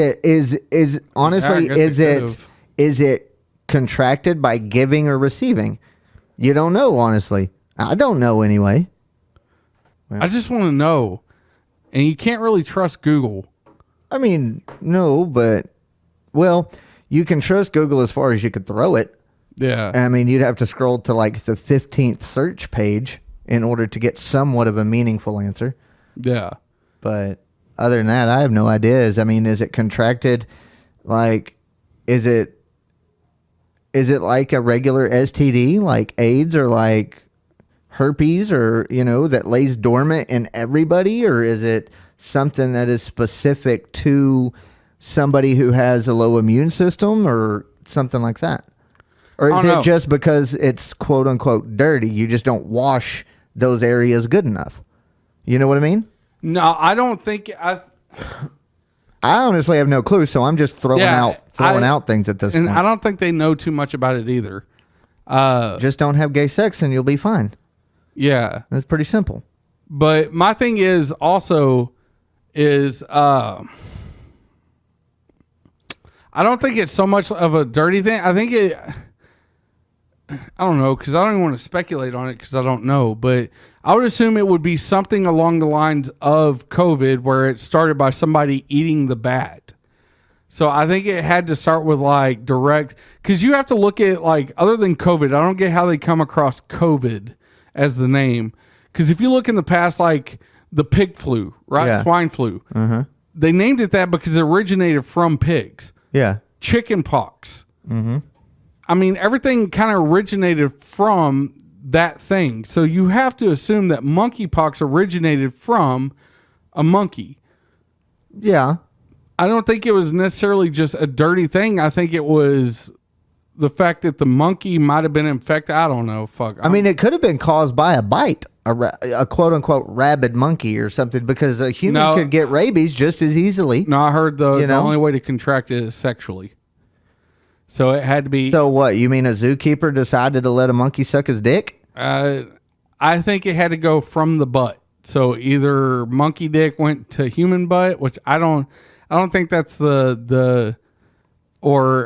honestly, Yeah, is it contracted by giving or receiving? You don't know, honestly. I don't know anyway. I just want to know. And you can't really trust Google. I mean, no, but, well, you can trust Google as far as you could throw it. Yeah. I mean, you'd have to scroll to like the 15th search page in order to get somewhat of a meaningful answer. Yeah. But other than that, I have no idea. Is it contracted? Like, is it like a regular STD, like AIDS or like herpes, or, you know, that lays dormant in everybody? Or is it something that is specific to somebody who has a low immune system or something like that? Or is it just because it's quote unquote dirty, you just don't wash those areas good enough? You know what I mean? No, I don't think I honestly have no clue, so I'm just throwing out things at this point. I don't think they know too much about it either. Just don't have gay sex and you'll be fine. Yeah. That's pretty simple. But my thing is also I don't think it's so much of a dirty thing. I think I don't know, because I don't even want to speculate on it because I don't know. But I would assume it would be something along the lines of COVID, where it started by somebody eating the bat. So I think it had to start with like direct, because you have to look at like, other than COVID, I don't get how they come across COVID as the name. Because if you look in the past, like the pig flu, right? Yeah. Swine flu. Uh-huh. They named it that because it originated from pigs. Yeah. Chicken pox. Mm-hmm. I mean, everything kind of originated from that thing. So you have to assume that monkeypox originated from a monkey. Yeah. I don't think it was necessarily just a dirty thing. I think it was the fact that the monkey might have been infected. I don't know. Fuck. I mean, it could have been caused by a bite, a quote unquote rabid monkey or something, because a human could get rabies just as easily. No, I heard the only way to contract it is sexually. So it had to be. So what? You mean a zookeeper decided to let a monkey suck his dick? I think it had to go from the butt. So either monkey dick went to human butt, which I don't think that's or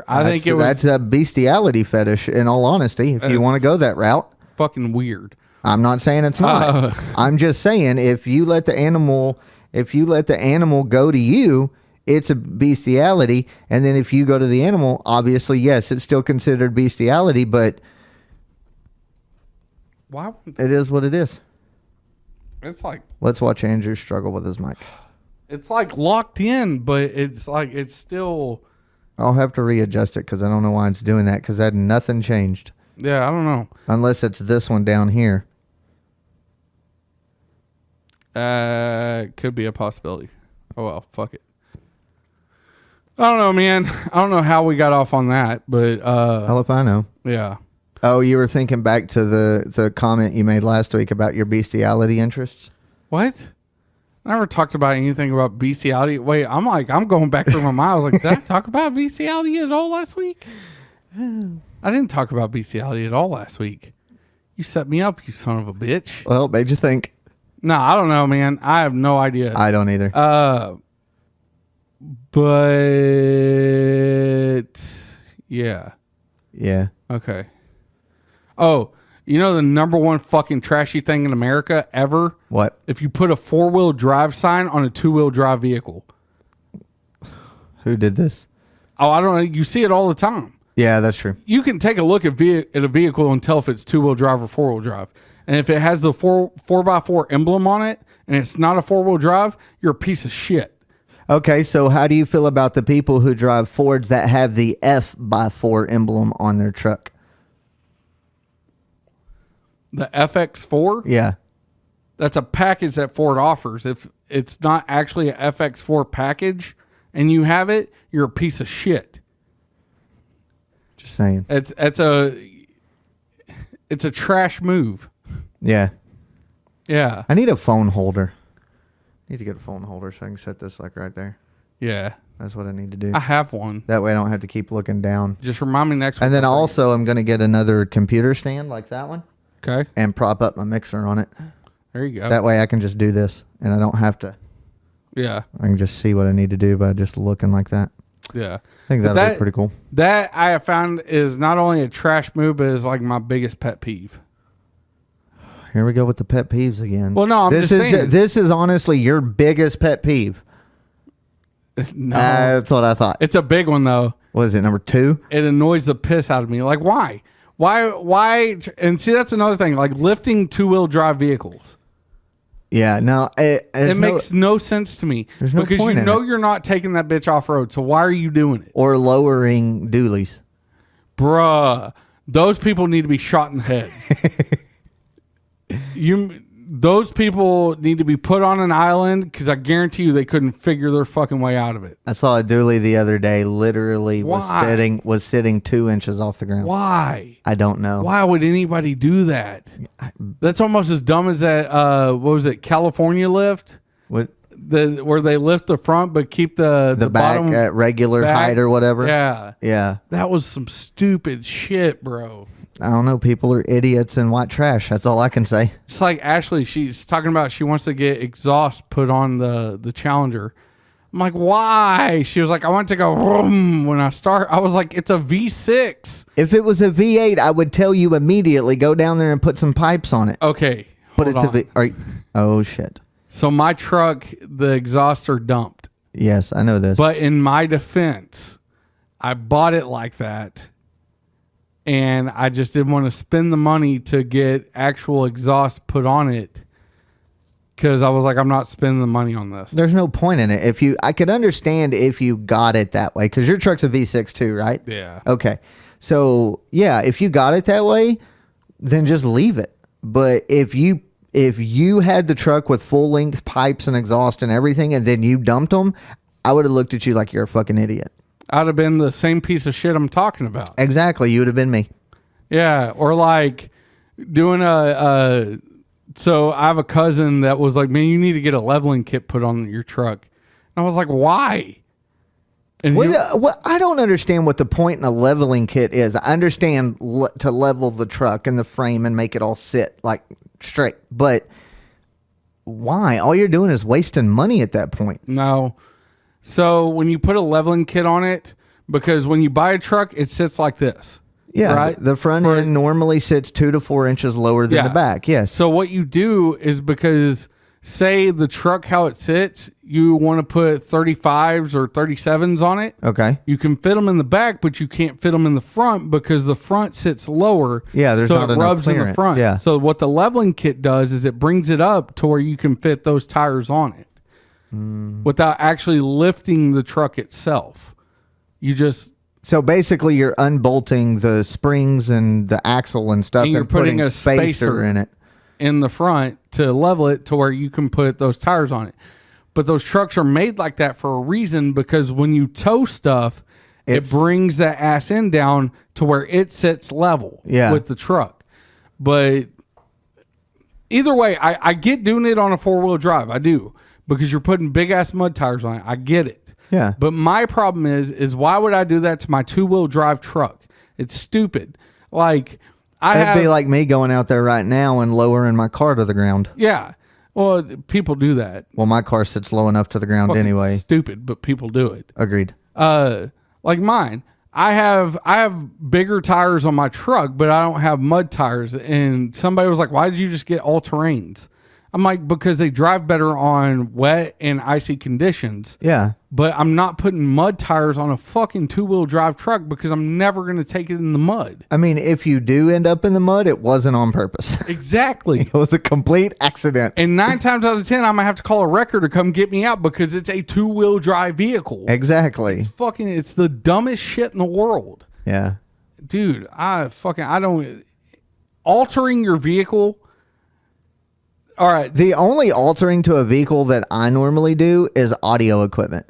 I think it was. That's a bestiality fetish, in all honesty, if you want to go that route. fucking weird. I'm not saying it's not. I'm just saying if you let the animal go to you, it's a bestiality. And then if you go to the animal, obviously, yes, it's still considered bestiality, but Why? it is what it is. It's like Let's watch Andrew struggle with his mic. it's like locked in, but it's like it's still. I'll have to readjust it because I don't know why it's doing that because nothing changed. Yeah, I don't know. Unless it's this one down here. Could be a possibility. Oh well, fuck it. I don't know, man. I don't know how we got off on that, but Hell if I know. yeah. Oh, you were thinking back to the comment you made last week about your bestiality interests? What? I never talked about anything about bestiality. Wait, I'm going back through my mind. I was like, did I talk about bestiality at all last week? I didn't talk about bestiality at all last week. You set me up, you son of a bitch. Well, made you think. No, I don't know, man. I have no idea. I don't either. But yeah. Yeah. Okay. Oh, you know the number one fucking trashy thing in America ever? What? If you put a 4-wheel drive sign on a 2-wheel drive vehicle. Who did this? Oh, I don't know. You see it all the time. Yeah, that's true. You can take a look at a vehicle and tell if it's 2-wheel drive or 4-wheel drive. And if it has the 4x4 emblem on it and it's not a 4-wheel drive, you're a piece of shit. Okay, so how do you feel about the people who drive Fords that have the F-by-4 emblem on their truck? The FX4? Yeah. That's a package that Ford offers. If it's not actually a FX4 package and you have it, you're a piece of shit. Just saying. It's a trash move. Yeah. Yeah. I need a phone holder. Need to get a phone holder so I can set this like right there. Yeah. That's what I need to do. I have one. That way I don't have to keep looking down. Just remind me next week. And then also I'm going to get another computer stand like that one. Okay. And prop up my mixer on it. There you go. That way I can just do this and I don't have to. Yeah. I can just see what I need to do by just looking like that. Yeah. I think that'll be pretty cool. That I have found is not only a trash move, but is like my biggest pet peeve. Here we go with the pet peeves again. Well, no, I'm this just is saying. This is honestly your biggest pet peeve. No. That's what I thought. It's a big one, though. What is it, number 2? It annoys the piss out of me. Like, why? Why? And see, that's another thing. Like, lifting 2-wheel drive vehicles. Yeah, no. It makes no sense to me. There's no because point you in know it. you're not taking that bitch off-road, so why are you doing it? Or lowering dualies. Bruh. Those people need to be shot in the head. Those people need to be put on an island because I guarantee you they couldn't figure their fucking way out of it. I saw a dually the other day. Literally Why? was sitting 2 inches off the ground. Why? I don't know. Why would anybody do that? That's almost as dumb as that. What was it? California lift, What where they lift the front but keep the back bottom at regular back. height or whatever? Yeah, Yeah. that was some stupid shit, bro. I don't know. People are idiots and white trash. That's all I can say. It's like Ashley. She's talking about she wants to get exhaust put on the Challenger. I'm like, why? She was like, I want it to go vroom when I start. I was like, it's a V6. If it was a V8, I would tell you immediately, go down there and put some pipes on it. Okay, But hold it's on. a V. Oh, shit. So my truck, the exhausts are dumped. Yes, I know this. But in my defense, I bought it like that. And I just didn't want to spend the money to get actual exhaust put on it. Because I was like, I'm not spending the money on this. There's no point in it. I could understand if you got it that way. Because your truck's a V6 too, right? Yeah. Okay. So, yeah, if you got it that way, then just leave it. But if you had the truck with full-length pipes and exhaust and everything, and then you dumped them, I would have looked at you like you're a fucking idiot. I'd have been the same piece of shit I'm talking about. Exactly. You would have been me. Yeah. Or like doing so I have a cousin that was like, man, you need to get a leveling kit put on your truck. And I was like, why? And I don't understand what the point in a leveling kit is. I understand to level the truck and the frame and make it all sit like straight. But why? All you're doing is wasting money at that point. No. So when you put a leveling kit on it, because when you buy a truck, it sits like this. Yeah, right? the front end normally sits 2 to 4 inches lower than the back. Yes. So what you do is, because say the truck, how it sits, you want to put 35s or 37s on it. Okay. You can fit them in the back, but you can't fit them in the front because the front sits lower. Yeah, there's so not it enough rubs clearance. in the front. Yeah. So what the leveling kit does is it brings it up to where you can fit those tires on it without actually lifting the truck itself. You just... So basically, you're unbolting the springs and the axle and stuff, And you're putting a spacer in it in the front to level it to where you can put those tires on it. But those trucks are made like that for a reason, because when you tow stuff, it brings that ass end down to where it sits level with the truck. But either way, I get doing it on a 4-wheel drive. I do, because you're putting big ass mud tires on it. I get it. Yeah. But my problem is why would I do that to my 2-wheel drive truck? It's stupid. Like, It'd be like me going out there right now and lowering my car to the ground. Yeah. Well, people do that. Well, my car sits low enough to the ground Fucking anyway. Stupid, but people do it. Agreed. Like mine. I have bigger tires on my truck, but I don't have mud tires. And somebody was like, "Why did you just get all terrains?" I'm like, because they drive better on wet and icy conditions. Yeah. But I'm not putting mud tires on a fucking 2-wheel drive truck because I'm never going to take it in the mud. I mean, if you do end up in the mud, it wasn't on purpose. Exactly. It was a complete accident. And 9 times out of 10, I'm going to have to call a wrecker to come get me out because it's a 2-wheel drive vehicle. Exactly. It's the dumbest shit in the world. Yeah. Dude, I don't... Altering your vehicle... All right. The only altering to a vehicle that I normally do is audio equipment.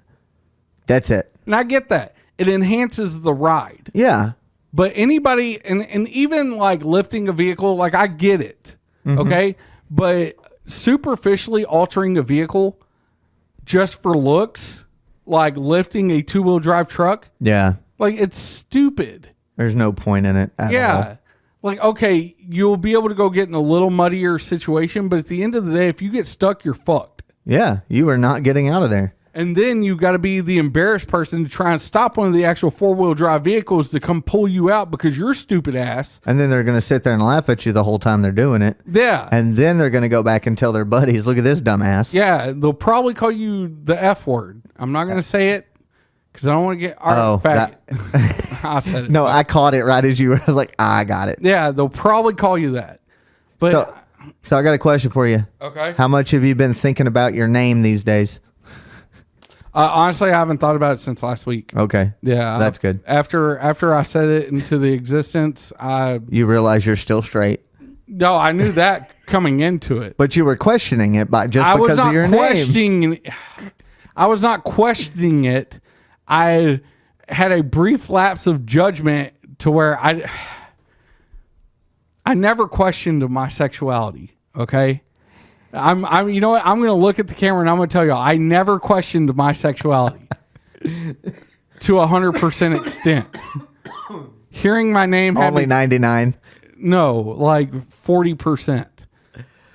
That's it. And I get that. It enhances the ride. Yeah. But anybody, and even like lifting a vehicle, like I get it. Okay? But superficially altering a vehicle just for looks, like lifting a 2-wheel drive truck. Yeah. Like, it's stupid. There's no point in it at all. Like, okay, you'll be able to go get in a little muddier situation, but at the end of the day, if you get stuck, you're fucked. Yeah. You are not getting out of there. And then you got to be the embarrassed person to try and stop one of the actual 4-wheel drive vehicles to come pull you out because you're stupid ass. And then they're going to sit there and laugh at you the whole time they're doing it. Yeah. And then they're going to go back and tell their buddies, look at this dumbass. Yeah. They'll probably call you the F word. I'm not going to say it because I don't want to get faggot. I said it. No, I caught it right as you were. I was like, I got it. Yeah. They'll probably call you that. But so I got a question for you. Okay. How much have you been thinking about your name these days? Honestly, I haven't thought about it since last week. Okay. Yeah. That's good. After I set it into the existence, You realize you're still straight. No, I knew that coming into it. But you were questioning it because of your name. I was not questioning it. I had a brief lapse of judgment to where I never questioned my sexuality. Okay. I'm you know what? I'm going to look at the camera and I'm going to tell you, I never questioned my sexuality to 100% extent. Hearing my name only 99. No, like 40%.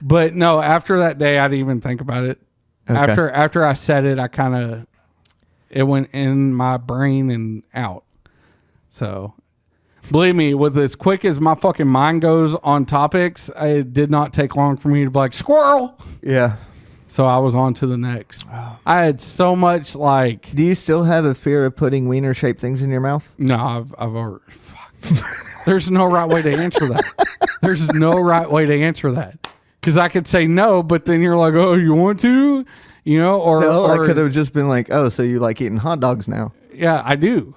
But no, after that day, I didn't even think about it. Okay. After I said it, it went in my brain and out. So, believe me, with as quick as my fucking mind goes on topics, it did not take long for me to be like, squirrel. Yeah. So I was on to the next. I had so much like... Do you still have a fear of putting wiener-shaped things in your mouth? No, I've already... Fuck. There's no right way to answer that. There's no right way to answer that. Because I could say no, but then you're like, oh, you want to? You know, or... No, or, I could have just been like, oh, so you like eating hot dogs now? Yeah, I do.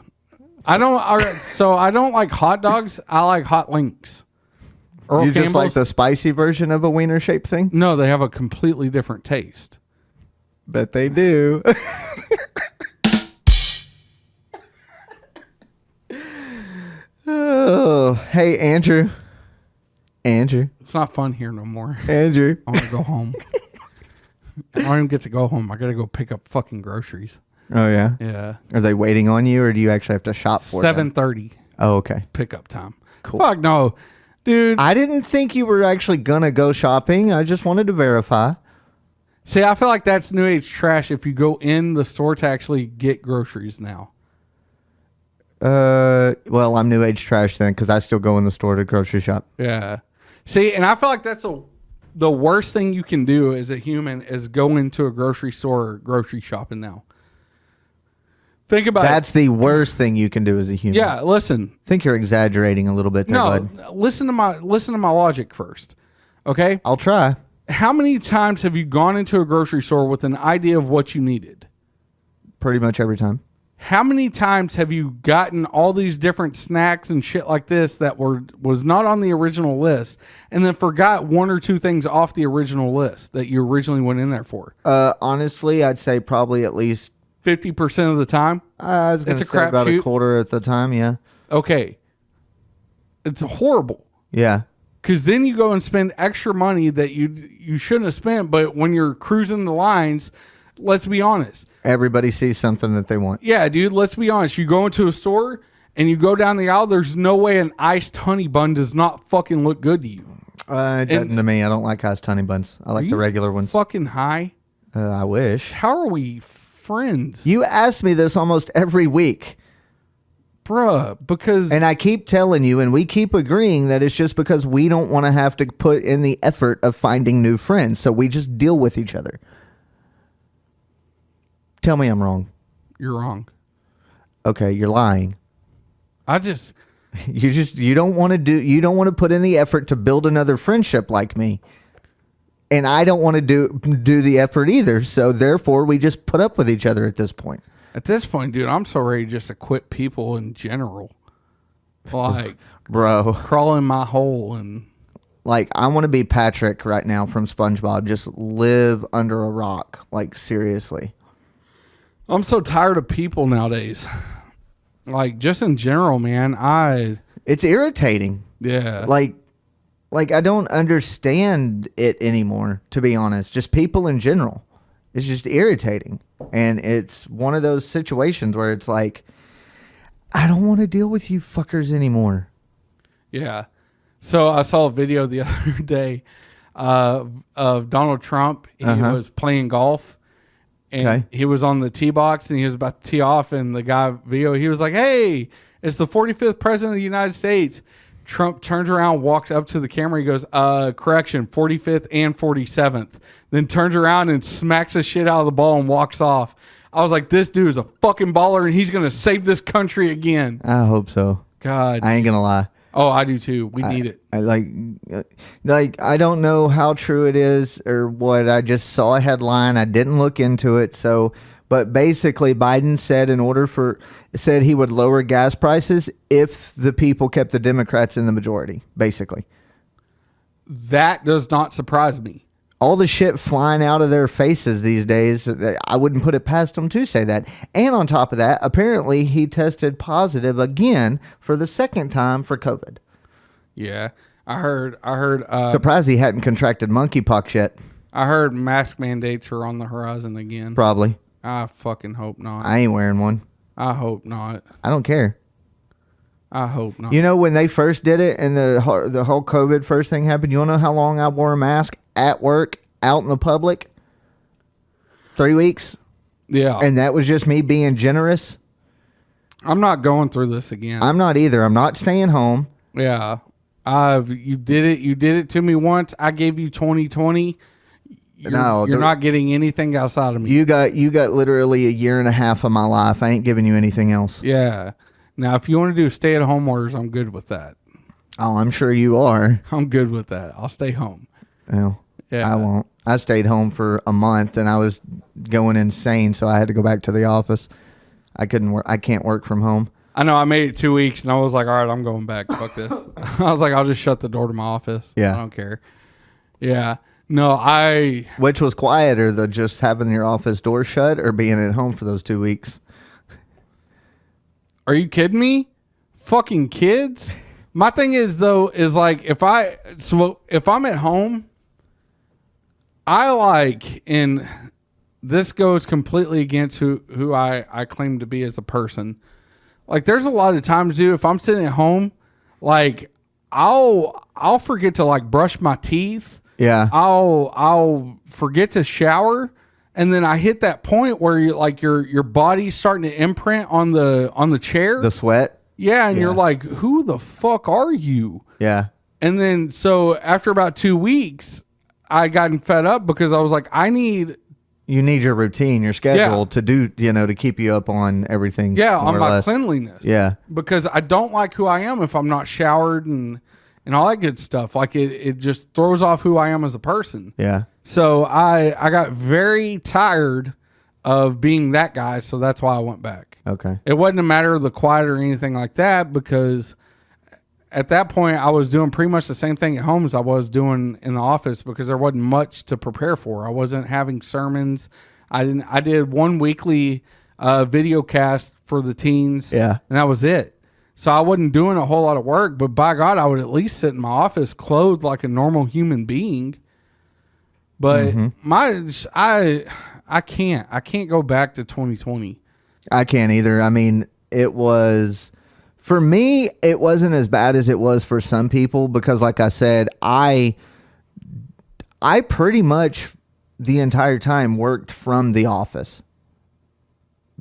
I don't like hot dogs. I like hot links. Earl You just Campbell's, like the spicy version of a wiener-shaped thing? No, they have a completely different taste. Bet they do. Oh, hey, Andrew. It's not fun here no more. Andrew. I want to go home. I don't even get to go home. I got to go pick up fucking groceries. Oh, yeah? Yeah. Are they waiting on you, or do you actually have to shop for them? 7:30. Oh, okay. Pickup time. Cool. Fuck no. Dude. I didn't think you were actually going to go shopping. I just wanted to verify. See, I feel like that's new age trash if you go in the store to actually get groceries now. Well, I'm new age trash then because I still go in the store to grocery shop. Yeah. See, and I feel like that's the worst thing you can do as a human is go into a grocery store or grocery shopping now. Think about That's the worst thing you can do as a human. Yeah, listen. I think you're exaggerating a little bit there, bud. Listen to my logic first. Okay? I'll try. How many times have you gone into a grocery store with an idea of what you needed? Pretty much every time. How many times have you gotten all these different snacks and shit like this that was not on the original list and then forgot one or two things off the original list that you originally went in there for? Honestly, I'd say probably at least 50% of the time? I was going to say about a quarter at the time, yeah. Okay. It's horrible. Yeah. Because then you go and spend extra money that you shouldn't have spent, but when you're cruising the lines, let's be honest. Everybody sees something that they want. Yeah, dude, let's be honest. You go into a store and you go down the aisle, there's no way an iced honey bun does not fucking look good to you. It doesn't to me. I don't like iced honey buns. I like the regular ones. Fucking high? I wish. How are we friends? You ask me this almost every week. Bruh, because... And I keep telling you, and we keep agreeing that it's just because we don't want to have to put in the effort of finding new friends. So we just deal with each other. Tell me I'm wrong. You're wrong. Okay, you're lying. You don't want to put in the effort to build another friendship like me. And I don't want to do the effort either. So therefore we just put up with each other at this point. At this point, dude, I'm so ready just to quit people in general. Like, bro, crawl in my hole and... Like, I want to be Patrick right now from SpongeBob. Just live under a rock. Like, seriously. I'm so tired of people nowadays. Like, just in general, man, It's irritating. Yeah. Like I don't understand it anymore, to be honest. Just people in general. It's just irritating. And it's one of those situations where it's like, I don't want to deal with you fuckers anymore. Yeah. So I saw a video the other day of Donald Trump. He was playing golf. And he was on the tee box and he was about to tee off. And the guy, he was like, hey, it's the 45th president of the United States. Trump turns around, walks up to the camera. He goes, correction, 45th and 47th. Then turns around and smacks the shit out of the ball and walks off. I was like, this dude is a fucking baller and he's going to save this country again. I hope so. God. I ain't going to lie. Oh, I do too. We need it. I like, I don't know how true it is or what. I just saw a headline. I didn't look into it. But basically Biden said he would lower gas prices if the people kept the Democrats in the majority, basically. That does not surprise me. All the shit flying out of their faces these days, I wouldn't put it past them to say that. And on top of that, apparently he tested positive again for the second time for COVID. Yeah, I heard. Surprised he hadn't contracted monkeypox yet. I heard mask mandates are on the horizon again. Probably. I fucking hope not. I ain't wearing one. I hope not. I don't care. I hope not. You know, when they first did it and the whole COVID first thing happened, you want to know how long I wore a mask at work, out in the public? 3 weeks. Yeah. And that was just me being generous. I'm not going through this again. I'm not either. I'm not staying home. Yeah. You did it. You did it to me once. I gave you 2020. You're not getting anything outside of me. You got literally a year and a half of my life. I ain't giving you anything else. Yeah. Now, if you want to do stay-at-home orders, I'm good with that. Oh, I'm sure you are. I'm good with that. I'll stay home. Well, yeah. I won't. I stayed home for a month and I was going insane, so I had to go back to the office. I couldn't work. I can't work from home. I know. I made it 2 weeks and I was like, all right, I'm going back. Fuck this. I was like, I'll just shut the door to my office. Yeah. I don't care. Yeah. No, Which was quieter, just having your office door shut or being at home for those 2 weeks? Are you kidding me? Fucking kids? My thing is like if I'm at home, and this goes completely against who I claim to be as a person. Like there's a lot of times, dude, if I'm sitting at home, like I'll forget to like brush my teeth. Yeah. I'll forget to shower And then I hit that point where you like your body's starting to imprint on the chair. The sweat. Yeah, and you're like, who the fuck are you? Yeah. And then so after about 2 weeks, I gotten fed up because I was like, you need your routine, your schedule to do, to keep you up on everything. Yeah, on my cleanliness. Yeah. Because I don't like who I am if I'm not showered and all that good stuff. Like it just throws off who I am as a person. Yeah. So I got very tired of being that guy, so that's why I went back. Okay. It wasn't a matter of the quiet or anything like that, because at that point I was doing pretty much the same thing at home as I was doing in the office, because there wasn't much to prepare for. I wasn't having sermons. I did one weekly video cast for the teens. Yeah. And that was it. So I wasn't doing a whole lot of work, but by God, I would at least sit in my office clothed like a normal human being. But I can't go back to 2020. I can't either. I mean, for me, it wasn't as bad as it was for some people, because like I said, I pretty much the entire time worked from the office,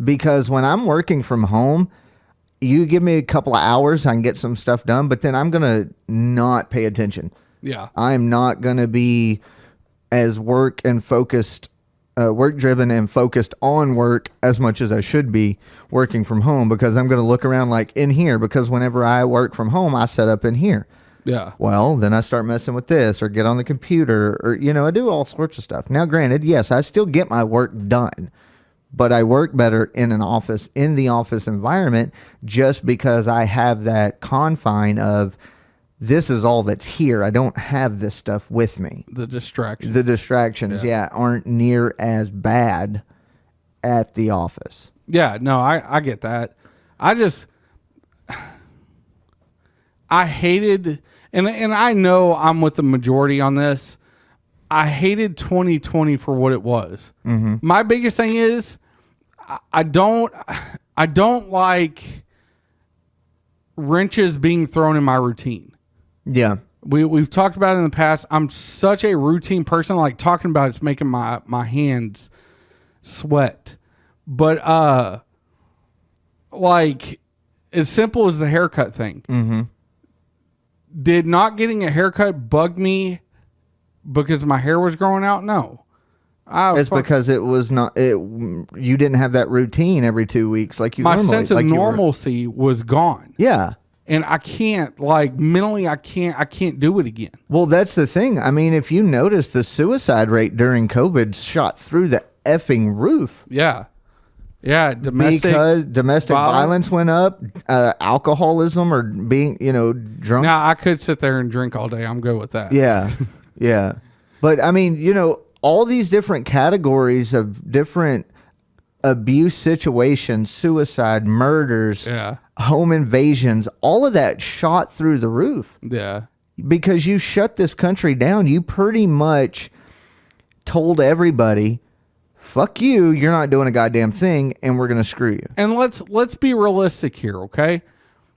because when I'm working from home, you give me a couple of hours, I can get some stuff done, but then I'm going to not pay attention. Yeah. I'm not going to be as work driven and focused on work as much as I should be working from home, because I'm going to look around like in here, because whenever I work from home, I set up in here. Yeah. Well, then I start messing with this or get on the computer or, I do all sorts of stuff. Now, granted, yes, I still get my work done, but I work better in the office environment, just because I have that confine of, this is all that's here. I don't have this stuff with me. The distractions. The distractions, aren't near as bad at the office. Yeah, no, I get that. I hated, and I know I'm with the majority on this, I hated 2020 for what it was. Mm-hmm. My biggest thing is, I don't like wrenches being thrown in my routine. Yeah. We've talked about it in the past. I'm such a routine person. Like, talking about it's making my hands sweat. But like, as simple as the haircut thing. Mm-hmm. Did not getting a haircut bug me because my hair was growing out? No. It's because it was not. You didn't have that routine every 2 weeks like you normally. My sense of normalcy was gone. Yeah. And I can't, like, mentally, I can't do it again. Well, that's the thing. I mean, if you notice, the suicide rate during COVID shot through the effing roof. Yeah. Yeah. Because domestic violence went up, alcoholism, or being, drunk. Now, I could sit there and drink all day. I'm good with that. Yeah. Yeah. But, I mean, all these different categories of different abuse situations, suicide, murders, home invasions, all of that shot through the roof. Yeah. Because you shut this country down. You pretty much told everybody, fuck you, you're not doing a goddamn thing, and we're going to screw you. And let's be realistic here, okay?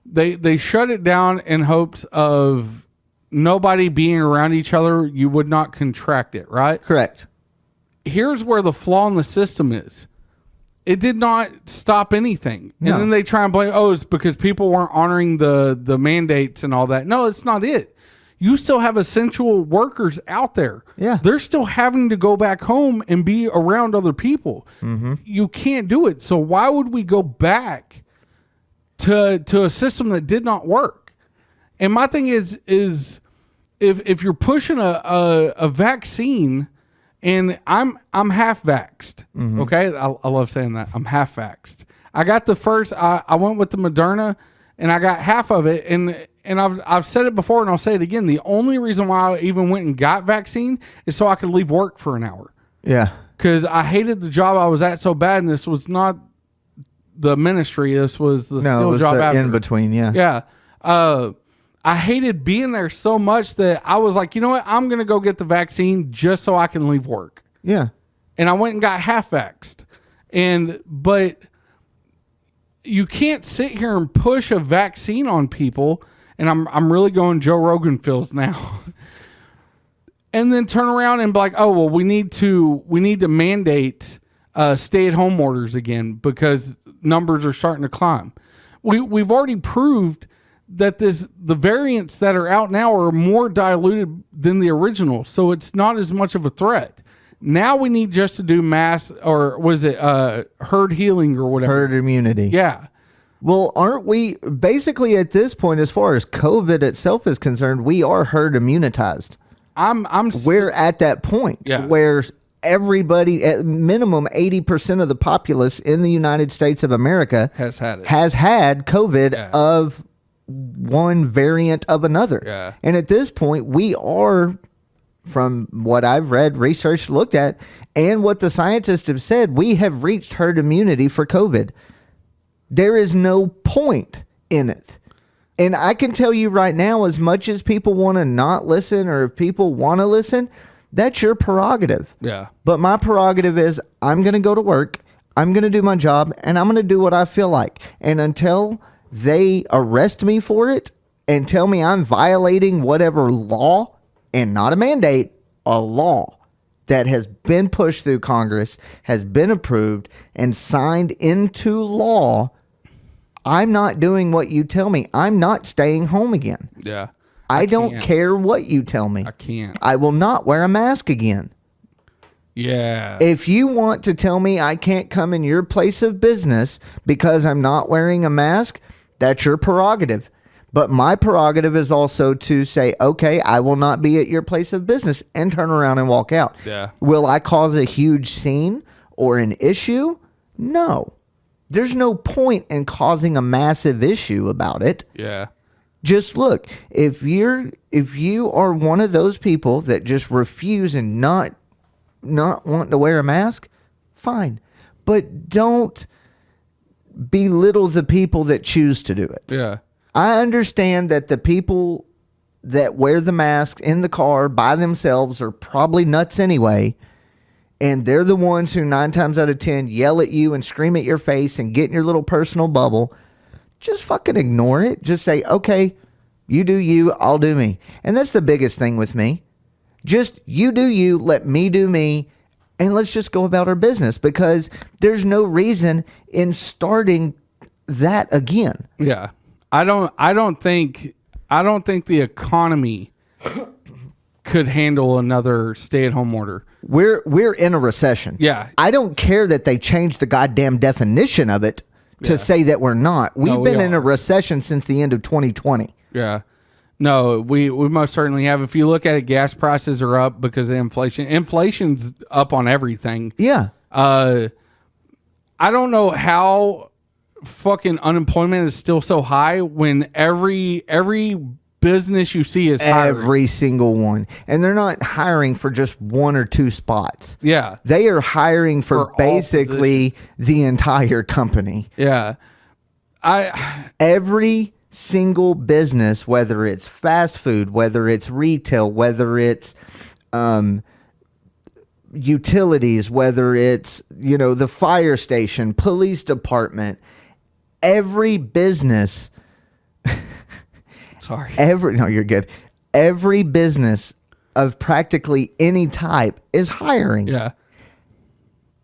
They shut it down in hopes of nobody being around each other. You would not contract it, right? Correct. Here's where the flaw in the system is. It did not stop anything. No. And then they try and blame, it's because people weren't honoring the mandates and all that. No, it's not it. You still have essential workers out there. Yeah. They're still having to go back home and be around other people. Mm-hmm. You can't do it. So why would we go back to a system that did not work? And my thing is if you're pushing a vaccine, and I'm half vaxxed. Mm-hmm. Okay, I love saying that. I'm half vaxxed. I got the first. I went with the Moderna, and I got half of it. And I've said it before, and I'll say it again. The only reason why I even went and got vaccine is so I could leave work for an hour. Yeah, because I hated the job I was at so bad, and this was not the ministry. This was the job after. In between. Yeah, yeah. I hated being there so much that I was like, you know what? I'm going to go get the vaccine just so I can leave work. Yeah. And I went and got half vaxxed. But you can't sit here and push a vaccine on people. And I'm really going Joe Rogan feels now. and then turn around and be like, oh well, we need to mandate stay-at-home orders again because numbers are starting to climb. We've already proved that the variants that are out now are more diluted than the original, so it's not as much of a threat. Now we need just to do mass, or was it herd healing or whatever? Herd immunity. Yeah. Well, aren't we basically at this point, as far as COVID itself is concerned, we are herd immunized. We're at that point where everybody, at minimum 80% of the populace in the United States of America has had COVID of one variant of another. Yeah. And at this point, we are, from what I've read, researched, looked at, and what the scientists have said, we have reached herd immunity for COVID. There is no point in it. And I can tell you right now, as much as people want to not listen, or if people want to listen, that's your prerogative. Yeah. But my prerogative is I'm going to go to work, I'm going to do my job, and I'm going to do what I feel like. And until they arrest me for it and tell me I'm violating whatever law, and not a mandate, a law that has been pushed through Congress, has been approved and signed into law, I'm not doing what you tell me. I'm not staying home again. Yeah. I don't care what you tell me. I can't. I will not wear a mask again. Yeah. If you want to tell me I can't come in your place of business because I'm not wearing a mask, that's your prerogative. But my prerogative is also to say, okay, I will not be at your place of business, and turn around and walk out. Yeah. Will I cause a huge scene or an issue? No. There's no point in causing a massive issue about it. Yeah. Just look, if you are one of those people that just refuse and not want to wear a mask, fine. But don't belittle the people that choose to do it. Yeah. I understand that the people that wear the mask in the car by themselves are probably nuts anyway. And they're the ones who 9 times out of 10 yell at you and scream at your face and get in your little personal bubble. Just fucking ignore it. Just say, okay, you do you, I'll do me. And that's the biggest thing with me. Just you do you, let me do me, and let's just go about our business, because there's no reason in starting that again. Yeah. I don't think the economy could handle another stay-at-home order. We're in a recession. Yeah. I don't care that they changed the goddamn definition of it to say that we're not. We've been in a recession since the end of 2020. Yeah. No, we most certainly have. If you look at it, gas prices are up because of inflation. Inflation's up on everything. Yeah. I don't know how fucking unemployment is still so high when every business you see is hiring. Every single one. And they're not hiring for just 1 or 2 spots. Yeah. They are hiring for basically the entire company. Yeah. Every single business, whether it's fast food, whether it's retail, whether it's utilities, whether it's, the fire station, police department, every business Sorry. No, you're good. Every business of practically any type is hiring. Yeah.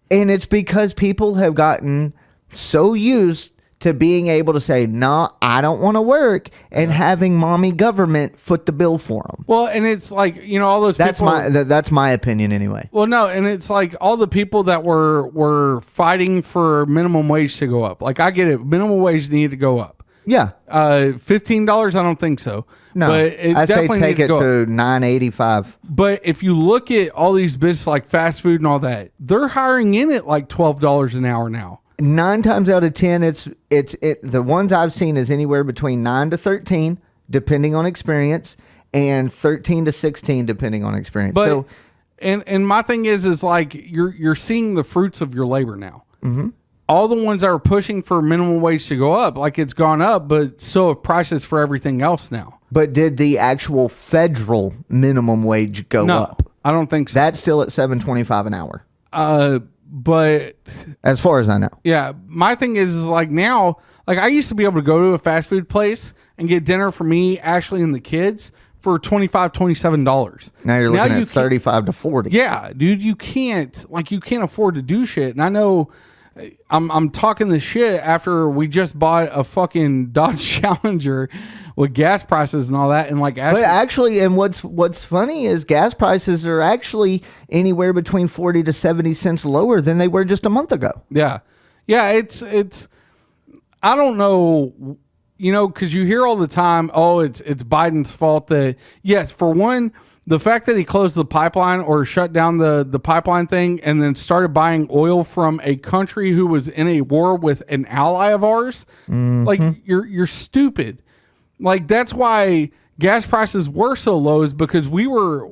And it's because people have gotten so used to being able to say, no, I don't want to work, and having mommy government foot the bill for them. Well, and it's like, all those that's people... That's my opinion anyway. Well, no, and it's like all the people that were fighting for minimum wage to go up. Like, I get it. Minimum wage needed to go up. Yeah. $15, I don't think so. No, but it I say definitely take it to up. $9.85. But if you look at all these businesses like fast food and all that, they're hiring in at like $12 an hour now. 9 times out of 10, it's the ones I've seen is anywhere between 9 to 13, depending on experience, and 13 to 16, depending on experience. But so, and my thing is like you're seeing the fruits of your labor now. Mm-hmm. All the ones that are pushing for minimum wage to go up, like it's gone up, but so have prices for everything else now. But did the actual federal minimum wage go up? No, I don't think so. That's still at $7.25 an hour. But as far as I know. Yeah, my thing is like now, like I used to be able to go to a fast food place and get dinner for me, Ashley, and the kids for $25-$27. Now you're looking at 35 to 40. Yeah, dude, you can't afford to do shit. And I know I'm talking this shit after we just bought a fucking Dodge Challenger with gas prices and all that, and like but actually, and what's funny is gas prices are actually anywhere between 40 to 70 cents lower than they were just a month ago. Yeah, it's I don't know, because you hear all the time, oh, it's Biden's fault that, yes, for one, the fact that he closed the pipeline or shut down the pipeline thing and then started buying oil from a country who was in a war with an ally of ours, like you're stupid. Like, that's why gas prices were so low, is because we were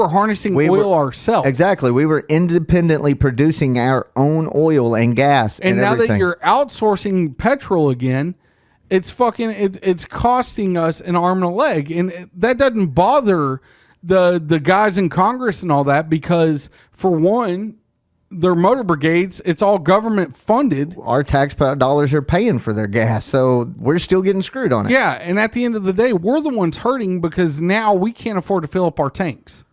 harnessing oil ourselves. Exactly. We were independently producing our own oil and gas. And now that you're outsourcing petrol again, it's costing us an arm and a leg. And that doesn't bother the guys in Congress and all that, because for one, their motor brigades, it's all government funded. Our taxpayer dollars are paying for their gas, so we're still getting screwed on it. Yeah, and at the end of the day, we're the ones hurting because now we can't afford to fill up our tanks.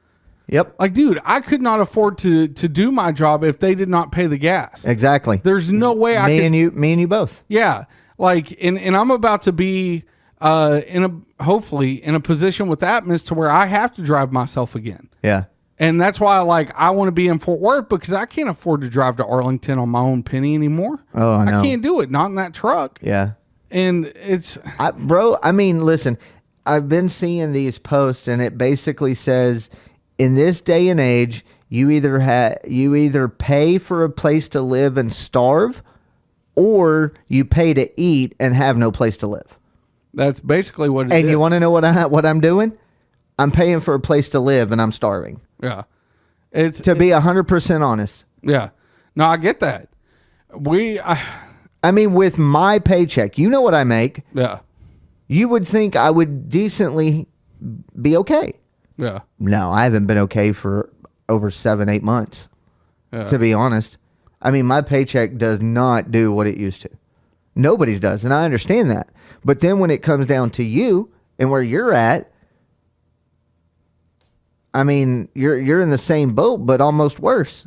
Yep. Like, dude, I could not afford to do my job if they did not pay the gas. Exactly. There's no way me and you both. Yeah. Like, and I'm about to be hopefully in a position with Atmos to where I have to drive myself again. Yeah. And that's why, I want to be in Fort Worth, because I can't afford to drive to Arlington on my own penny anymore. Oh, I know. I can't do it. Not in that truck. Yeah. And listen, I've been seeing these posts, and it basically says, in this day and age, you either pay for a place to live and starve, or you pay to eat and have no place to live. That's basically what it is. And you want to know what I'm doing? I'm paying for a place to live, and I'm starving. Yeah. Be 100% honest. Yeah. No, I get that. I mean, with my paycheck, you know what I make. Yeah. You would think I would decently be okay. Yeah. No, I haven't been okay for over 7-8 months, to be honest. I mean, my paycheck does not do what it used to. Nobody's does, and I understand that. But then when it comes down to you and where you're at, I mean, you're in the same boat, but almost worse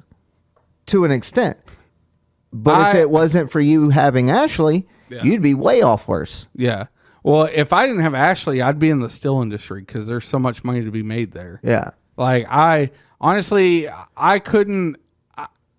to an extent. But if it wasn't for you having Ashley, you'd be way off worse. Yeah. Well, if I didn't have Ashley, I'd be in the steel industry because there's so much money to be made there. Yeah. Like, I couldn't,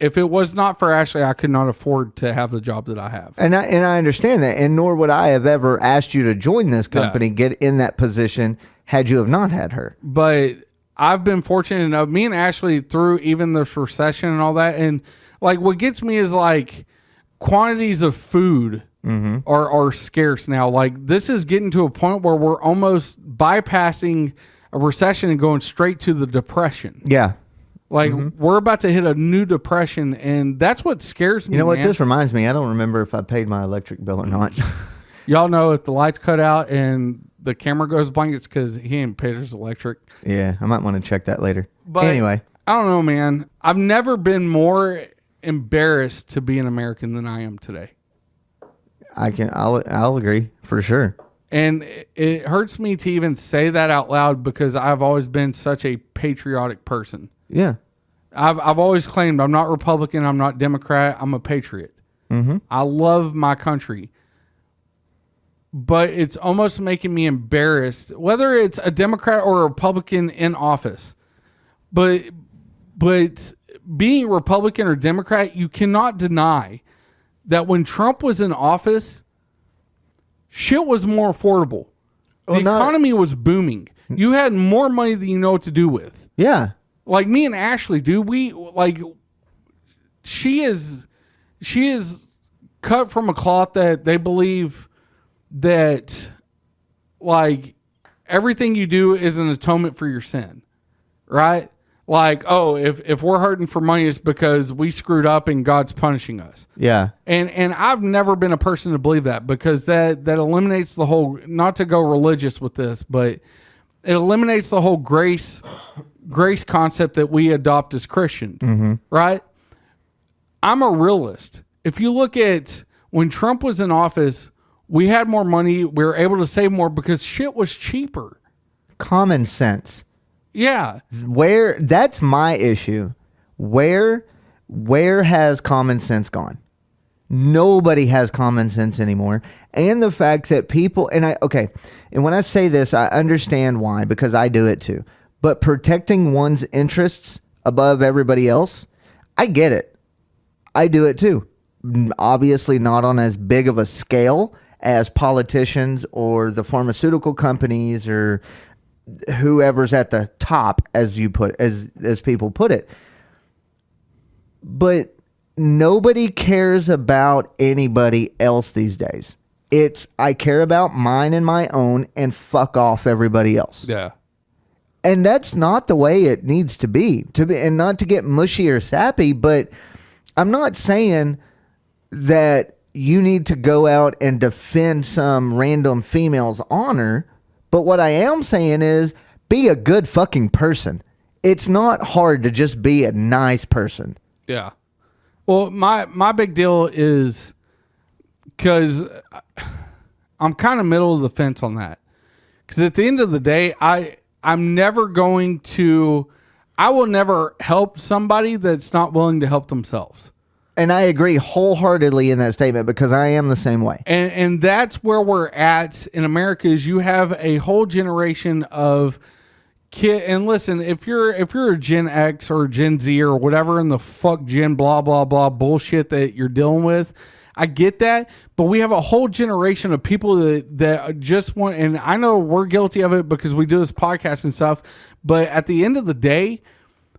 if it was not for Ashley, I could not afford to have the job that I have. And I understand that, and nor would I have ever asked you to join this company, get in that position, had you have not had her. But I've been fortunate enough, me and Ashley, through even this recession and all that, and like what gets me is like quantities of food are scarce now. Like, this is getting to a point where we're almost bypassing a recession and going straight to the depression. Yeah. Like, we're about to hit a new depression, and that's what scares me. You know what this reminds me? I don't remember if I paid my electric bill or not. Y'all know if the lights cut out and the camera goes blank, it's because he ain't paid his electric. Yeah, I might want to check that later. But anyway, I don't know, man. I've never been more embarrassed to be an American than I am today. I'll agree for sure. And it hurts me to even say that out loud because I've always been such a patriotic person. Yeah. I've always claimed I'm not Republican, I'm not Democrat, I'm a patriot. I love my country. But it's almost making me embarrassed, whether it's a Democrat or a Republican in office. But being Republican or Democrat, you cannot deny that when Trump was in office, shit was more affordable. The economy was booming. You had more money than you know what to do with. Yeah. Like me and Ashley, dude, she is cut from a cloth that they believe that like everything you do is an atonement for your sin, right? Like, oh, if we're hurting for money, it's because we screwed up and God's punishing us. Yeah. And I've never been a person to believe that, because that eliminates the whole, not to go religious with this, but it eliminates the whole grace concept that we adopt as Christians, right? I'm a realist. If you look at when Trump was in office, we had more money. We were able to save more because shit was cheaper. common sense. Yeah. That's my issue. Where has common sense gone? Nobody has common sense anymore. And the fact that people, and when I say this, I understand why, because I do it too. But protecting one's interests above everybody else, I get it. I do it too. Obviously not on as big of a scale as politicians or the pharmaceutical companies or whoever's at the top, as people put it. But nobody cares about anybody else these days. I care about mine and my own, and fuck off everybody else. Yeah. And that's not the way it needs to be. And not to get mushy or sappy, but I'm not saying that you need to go out and defend some random female's honor. But what I am saying is be a good fucking person. It's not hard to just be a nice person. Yeah. Well, my big deal is because I'm kind of middle of the fence on that. Because at the end of the day, I will never help somebody that's not willing to help themselves. And I agree wholeheartedly in that statement, because I am the same way. And that's where we're at in America. Is you have a whole generation of kid. And listen, if you're a Gen X or Gen Z or whatever in the fuck Gen blah blah blah bullshit that you're dealing with, I get that. But we have a whole generation of people that just want. And I know we're guilty of it because we do this podcast and stuff. But at the end of the day,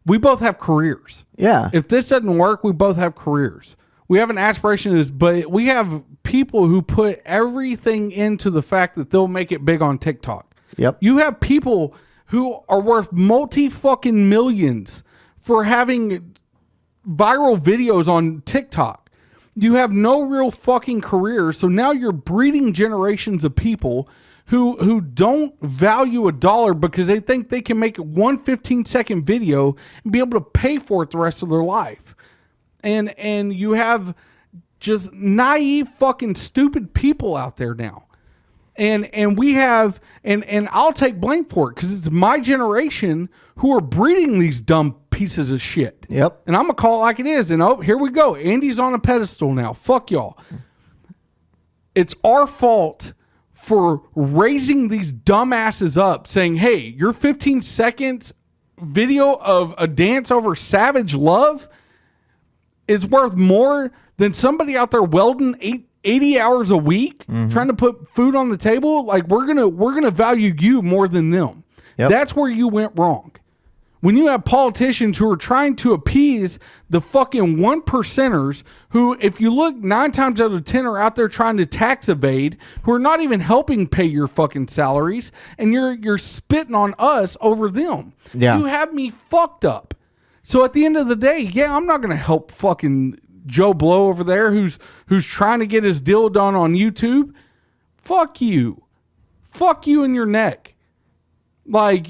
we both have careers. Yeah. If this doesn't work, we both have careers. We have an aspiration, but we have people who put everything into the fact that they'll make it big on TikTok. Yep. You have people who are worth multi-fucking millions for having viral videos on TikTok. You have no real fucking career, so now you're breeding generations of people who don't value a dollar because they think they can make one 15-second video and be able to pay for it the rest of their life. And you have just naive fucking stupid people out there now. And we have, and I'll take blame for it because it's my generation who are breeding these dumb pieces of shit. Yep. And I'm going to call it like it is. And here we go. Andy's on a pedestal now. Fuck y'all. It's our fault for raising these dumbasses up saying, hey, your 15 seconds video of a dance over savage love is worth more than somebody out there welding 80 hours a week trying to put food on the table. Like we're gonna value you more than them. Yep. That's where you went wrong. When you have politicians who are trying to appease the fucking 1%ers who, if you look 9 times out of 10 are out there trying to tax evade, who are not even helping pay your fucking salaries, and you're spitting on us over them. Yeah. You have me fucked up. So at the end of the day, yeah, I'm not going to help fucking Joe Blow over there who's trying to get his deal done on YouTube. Fuck you. Fuck you in your neck. Like,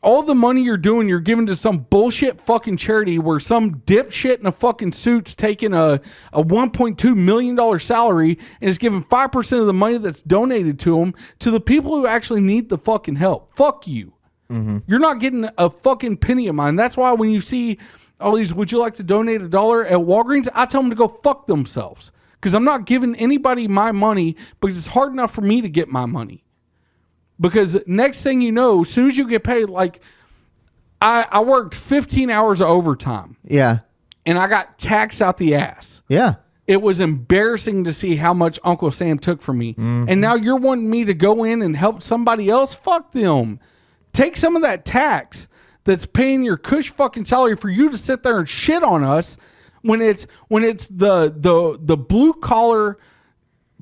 all the money you're doing, you're giving to some bullshit fucking charity where some dipshit in a fucking suit's taking a $1.2 million salary and is giving 5% of the money that's donated to them to the people who actually need the fucking help. Fuck you. Mm-hmm. You're not getting a fucking penny of mine. That's why when you see all these, would you like to donate $1 at Walgreens? I tell them to go fuck themselves because I'm not giving anybody my money because it's hard enough for me to get my money. Because next thing you know, as soon as you get paid, like I worked 15 hours of overtime. Yeah. And I got taxed out the ass. Yeah. It was embarrassing to see how much Uncle Sam took from me. Mm-hmm. And now you're wanting me to go in and help somebody else? Fuck them. Take some of that tax that's paying your cush fucking salary for you to sit there and shit on us when it's the blue collar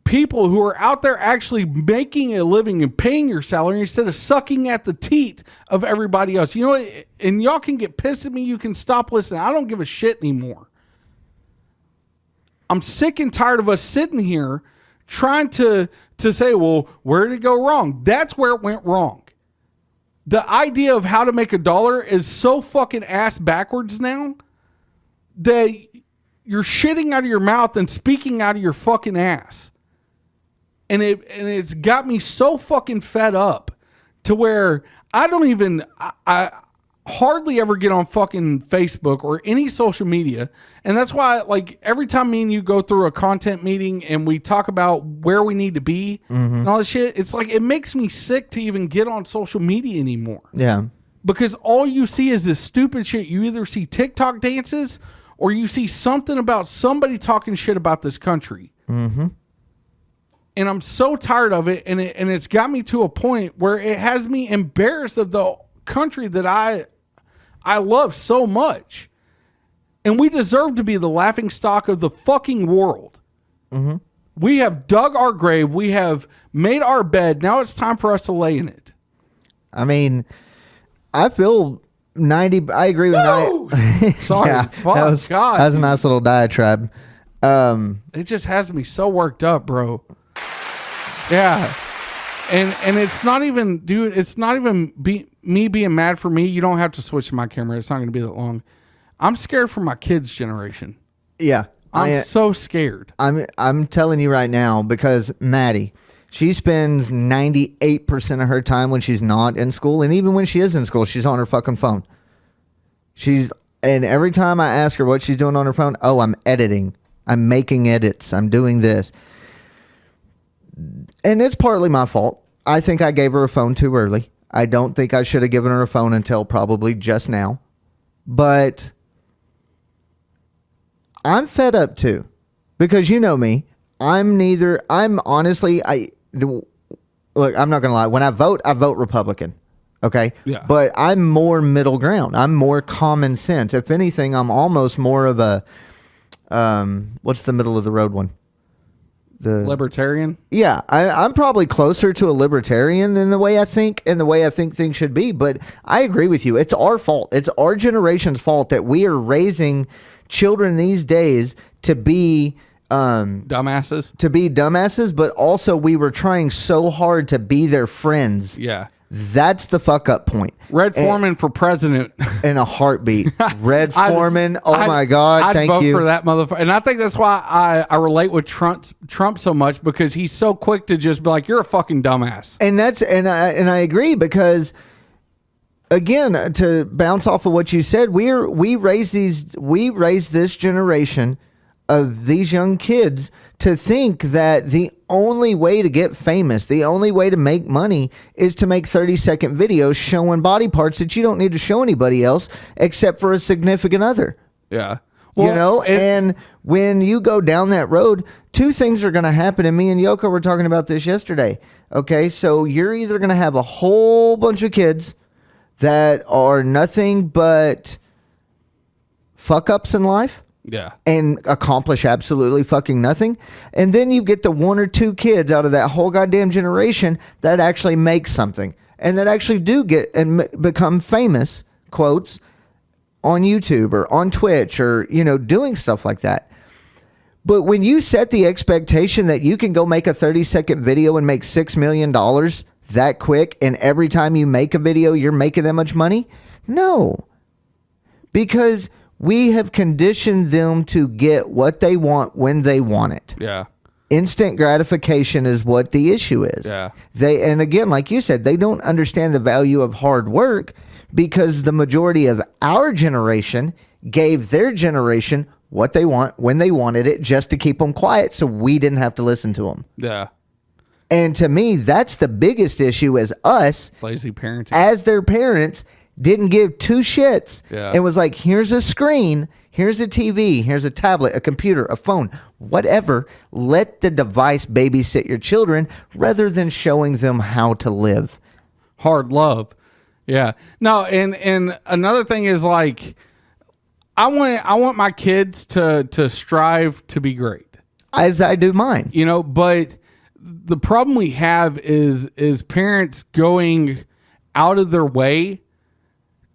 people who are out there actually making a living and paying your salary instead of sucking at the teat of everybody else. You know, and y'all can get pissed at me. You can stop listening. I don't give a shit anymore. I'm sick and tired of us sitting here trying to say, well, where did it go wrong? That's where it went wrong. The idea of how to make $1 is so fucking ass backwards now that you're shitting out of your mouth and speaking out of your fucking ass. And it's got me so fucking fed up to where I don't even, I hardly ever get on fucking Facebook or any social media. And that's why, like, every time me and you go through a content meeting and we talk about where we need to be and all this shit, it's like, it makes me sick to even get on social media anymore. Yeah. Because all you see is this stupid shit. You either see TikTok dances or you see something about somebody talking shit about this country. Mm-hmm. And I'm so tired of it. And it's got me to a point where it has me embarrassed of the country that I love so much. And we deserve to be the laughing stock of the fucking world. Mm-hmm. We have dug our grave. We have made our bed. Now it's time for us to lay in it. I mean, I feel 90. I agree with No! 90. Sorry. Fuck, that was, God. That was a nice little diatribe. It just has me so worked up, bro. Yeah. And it's not even, dude, it's not even me being mad for me. You don't have to switch to my camera. It's not going to be that long. I'm scared for my kids' generation. Yeah. I'm so scared. I'm telling you right now, because Maddie, she spends 98% of her time when she's not in school. And even when she is in school, she's on her fucking phone. And every time I ask her what she's doing on her phone, oh, I'm editing. I'm making edits. I'm doing this. And it's partly my fault. I think I gave her a phone too early. I don't think I should have given her a phone until probably just now. But I'm fed up too. Because you know me. I'm honestly, look, I'm not going to lie. When I vote Republican. Okay? Yeah. But I'm more middle ground. I'm more common sense. If anything, I'm almost more of a, what's the middle of the road one? The Libertarian? Yeah, I'm probably closer to a libertarian than the way I think and the way I think things should be. But I agree with you. It's our fault. It's our generation's fault that we are raising children these days to be dumbasses. To be dumbasses, but also we were trying so hard to be their friends. Yeah. That's the fuck up point. Red Foreman for president. In a heartbeat. Red Foreman. My God. I'd Thank vote you. for that motherfucker. And I think that's why I relate with Trump so much, because he's so quick to just be like, you're a fucking dumbass. And I agree, because again, to bounce off of what you said, we raise this generation of these young kids to think that the only way to get famous, the only way to make money is to make 30-second videos showing body parts that you don't need to show anybody else except for a significant other. Yeah. Well, and when you go down that road, two things are going to happen. And me and Yoko were talking about this yesterday. Okay, so you're either going to have a whole bunch of kids that are nothing but fuck-ups in life. Yeah. And accomplish absolutely fucking nothing. And then you get the one or two kids out of that whole goddamn generation that actually make something. And that actually do get and become famous, quotes, on YouTube or on Twitch or, doing stuff like that. But when you set the expectation that you can go make a 30-second video and make $6 million that quick, and every time you make a video, you're making that much money? No. Because we have conditioned them to get what they want when they want it. Yeah. Instant gratification is what the issue is. Yeah. And again, like you said, they don't understand the value of hard work, because the majority of our generation gave their generation what they want when they wanted it, just to keep them quiet so we didn't have to listen to them. Yeah. And to me, that's the biggest issue, as us, lazy parenting, as their parents, didn't give two shits. Yeah. And was like, here's a screen, here's a TV, here's a tablet, a computer, a phone, whatever. Let the device babysit your children rather than showing them how to live. Hard love. Yeah. No, and another thing is, like, I want my kids to strive to be great. As I do mine. But the problem we have is parents going out of their way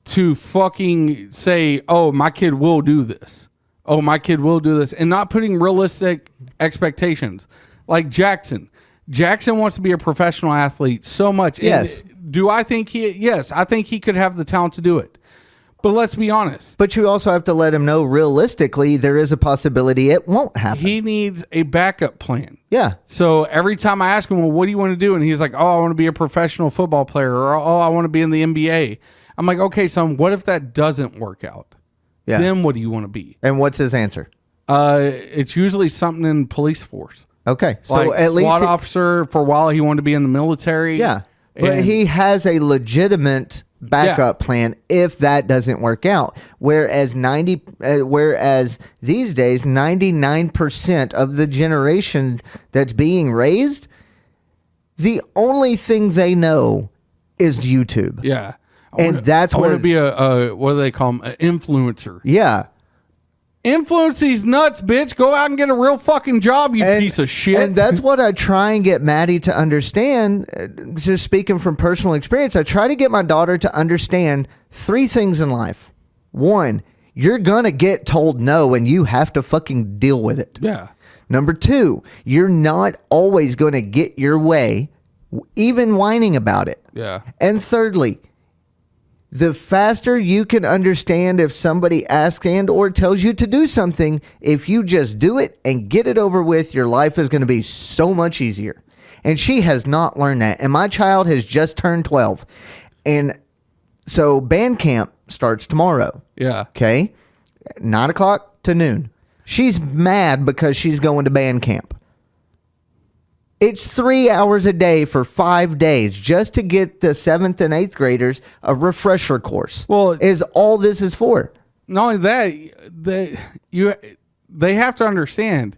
to fucking say, oh, my kid will do this. Oh, my kid will do this. And not putting realistic expectations. Like Jackson. Jackson wants to be a professional athlete so much. Yes. And do I think yes, I think he could have the talent to do it. But let's be honest. But you also have to let him know realistically there is a possibility it won't happen. He needs a backup plan. Yeah. So every time I ask him, well, what do you want to do? And he's like, oh, I want to be a professional football player, or oh, I want to be in the NBA. I'm like, okay, son, what if that doesn't work out? Yeah. Then what do you want to be? And what's his answer? It's usually something in police force. Okay. So Like at least SWAT officer. For a while, he wanted to be in the military. Yeah. But And- he has a legitimate backup plan if that doesn't work out. Whereas these days 99% of the generation that's being raised, the only thing they know is YouTube. Yeah. That's I want where to be a what do they call them? An influencer. yeah. Influence these nuts, bitch. Go out and get a real fucking job, you piece of shit. And that's what I try and get Maddie to understand. Just speaking from personal experience, I try to get my daughter to understand 3 things in life. 1, you're going to get told no and you have to fucking deal with it. Yeah. Number 2, you're not always going to get your way, even whining about it. Yeah. And thirdly, the faster you can understand if somebody asks and or tells you to do something, if you just do it and get it over with, your life is going to be so much easier. And she has not learned that. And my child has just turned 12. And so band camp starts tomorrow. Yeah. Okay? 9 o'clock to noon. She's mad because she's going to band camp. It's 3 hours a day for 5 days just to get the 7th and 8th graders a refresher course. Well, is all this is for. not only that, they have to understand,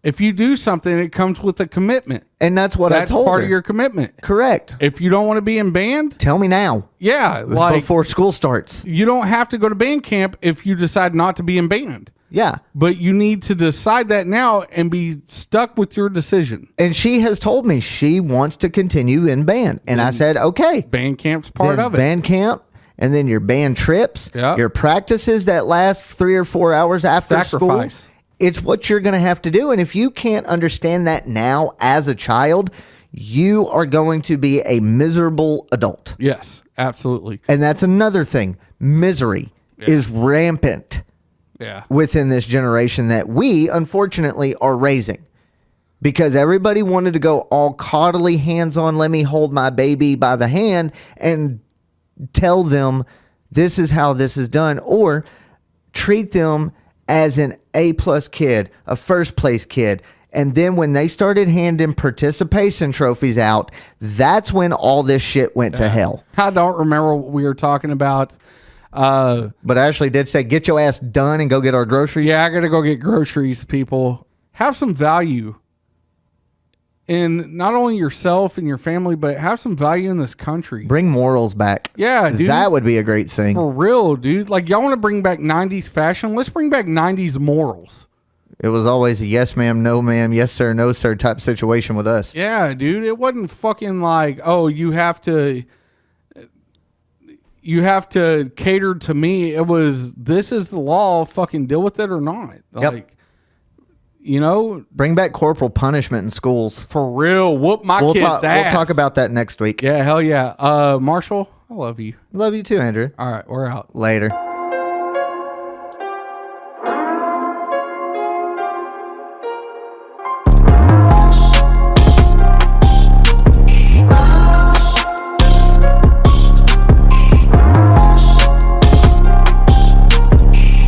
if you do something, it comes with a commitment. And that's what That's I told part her. of your commitment. Correct. If you don't want to be in band, Tell me now. yeah, like Before school starts. you don't have to go to band camp if you decide not to be in band. Yeah. But you need to decide that now and be stuck with your decision. And she has told me she wants to continue in band. And I said, okay. Band camp's part Then of it. band camp, and then your band trips, Yep. your practices that last 3 or 4 hours after Sacrifice. school. It's what you're going to have to do. And if you can't understand that now as a child, you are going to be a miserable adult. Yes, absolutely. And that's another thing. Misery is rampant Yeah. within this generation that we, unfortunately, are raising. Because everybody wanted to go all coddly, hands-on, let me hold my baby by the hand and tell them this is how this is done, or treat them as an A-plus kid, a first-place kid. And then when they started handing participation trophies out, that's when all this shit went to hell. I don't remember what we were talking about. But Ashley did say, get your ass done and go get our groceries. Yeah, I got to go get groceries, people. Have some value in not only yourself and your family, but have some value in this country. Bring morals back. Yeah, dude. That would be a great thing. For real, dude. Like, y'all want to bring back 90s fashion? Let's bring back 90s morals. It was always a yes, ma'am, no, ma'am, yes, sir, no, sir type situation with us. Yeah, dude. It wasn't fucking like, oh, you have to cater to me. It was, this is the law, fucking deal with it or not. Yep. Like, you know, Bring back corporal punishment in schools. for real, whoop my We'll kid's talk, ass. we'll talk about that next week. Yeah, hell yeah. Marshall, I love you. Love you too, Andrew. All right, we're out. Later.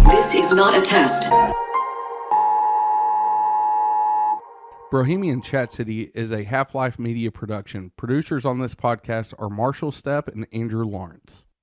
This is not a test. Brohemian Chat City is a Half-Life Media production. Producers on this podcast are Marshall Stepp and Andrew Lawrence.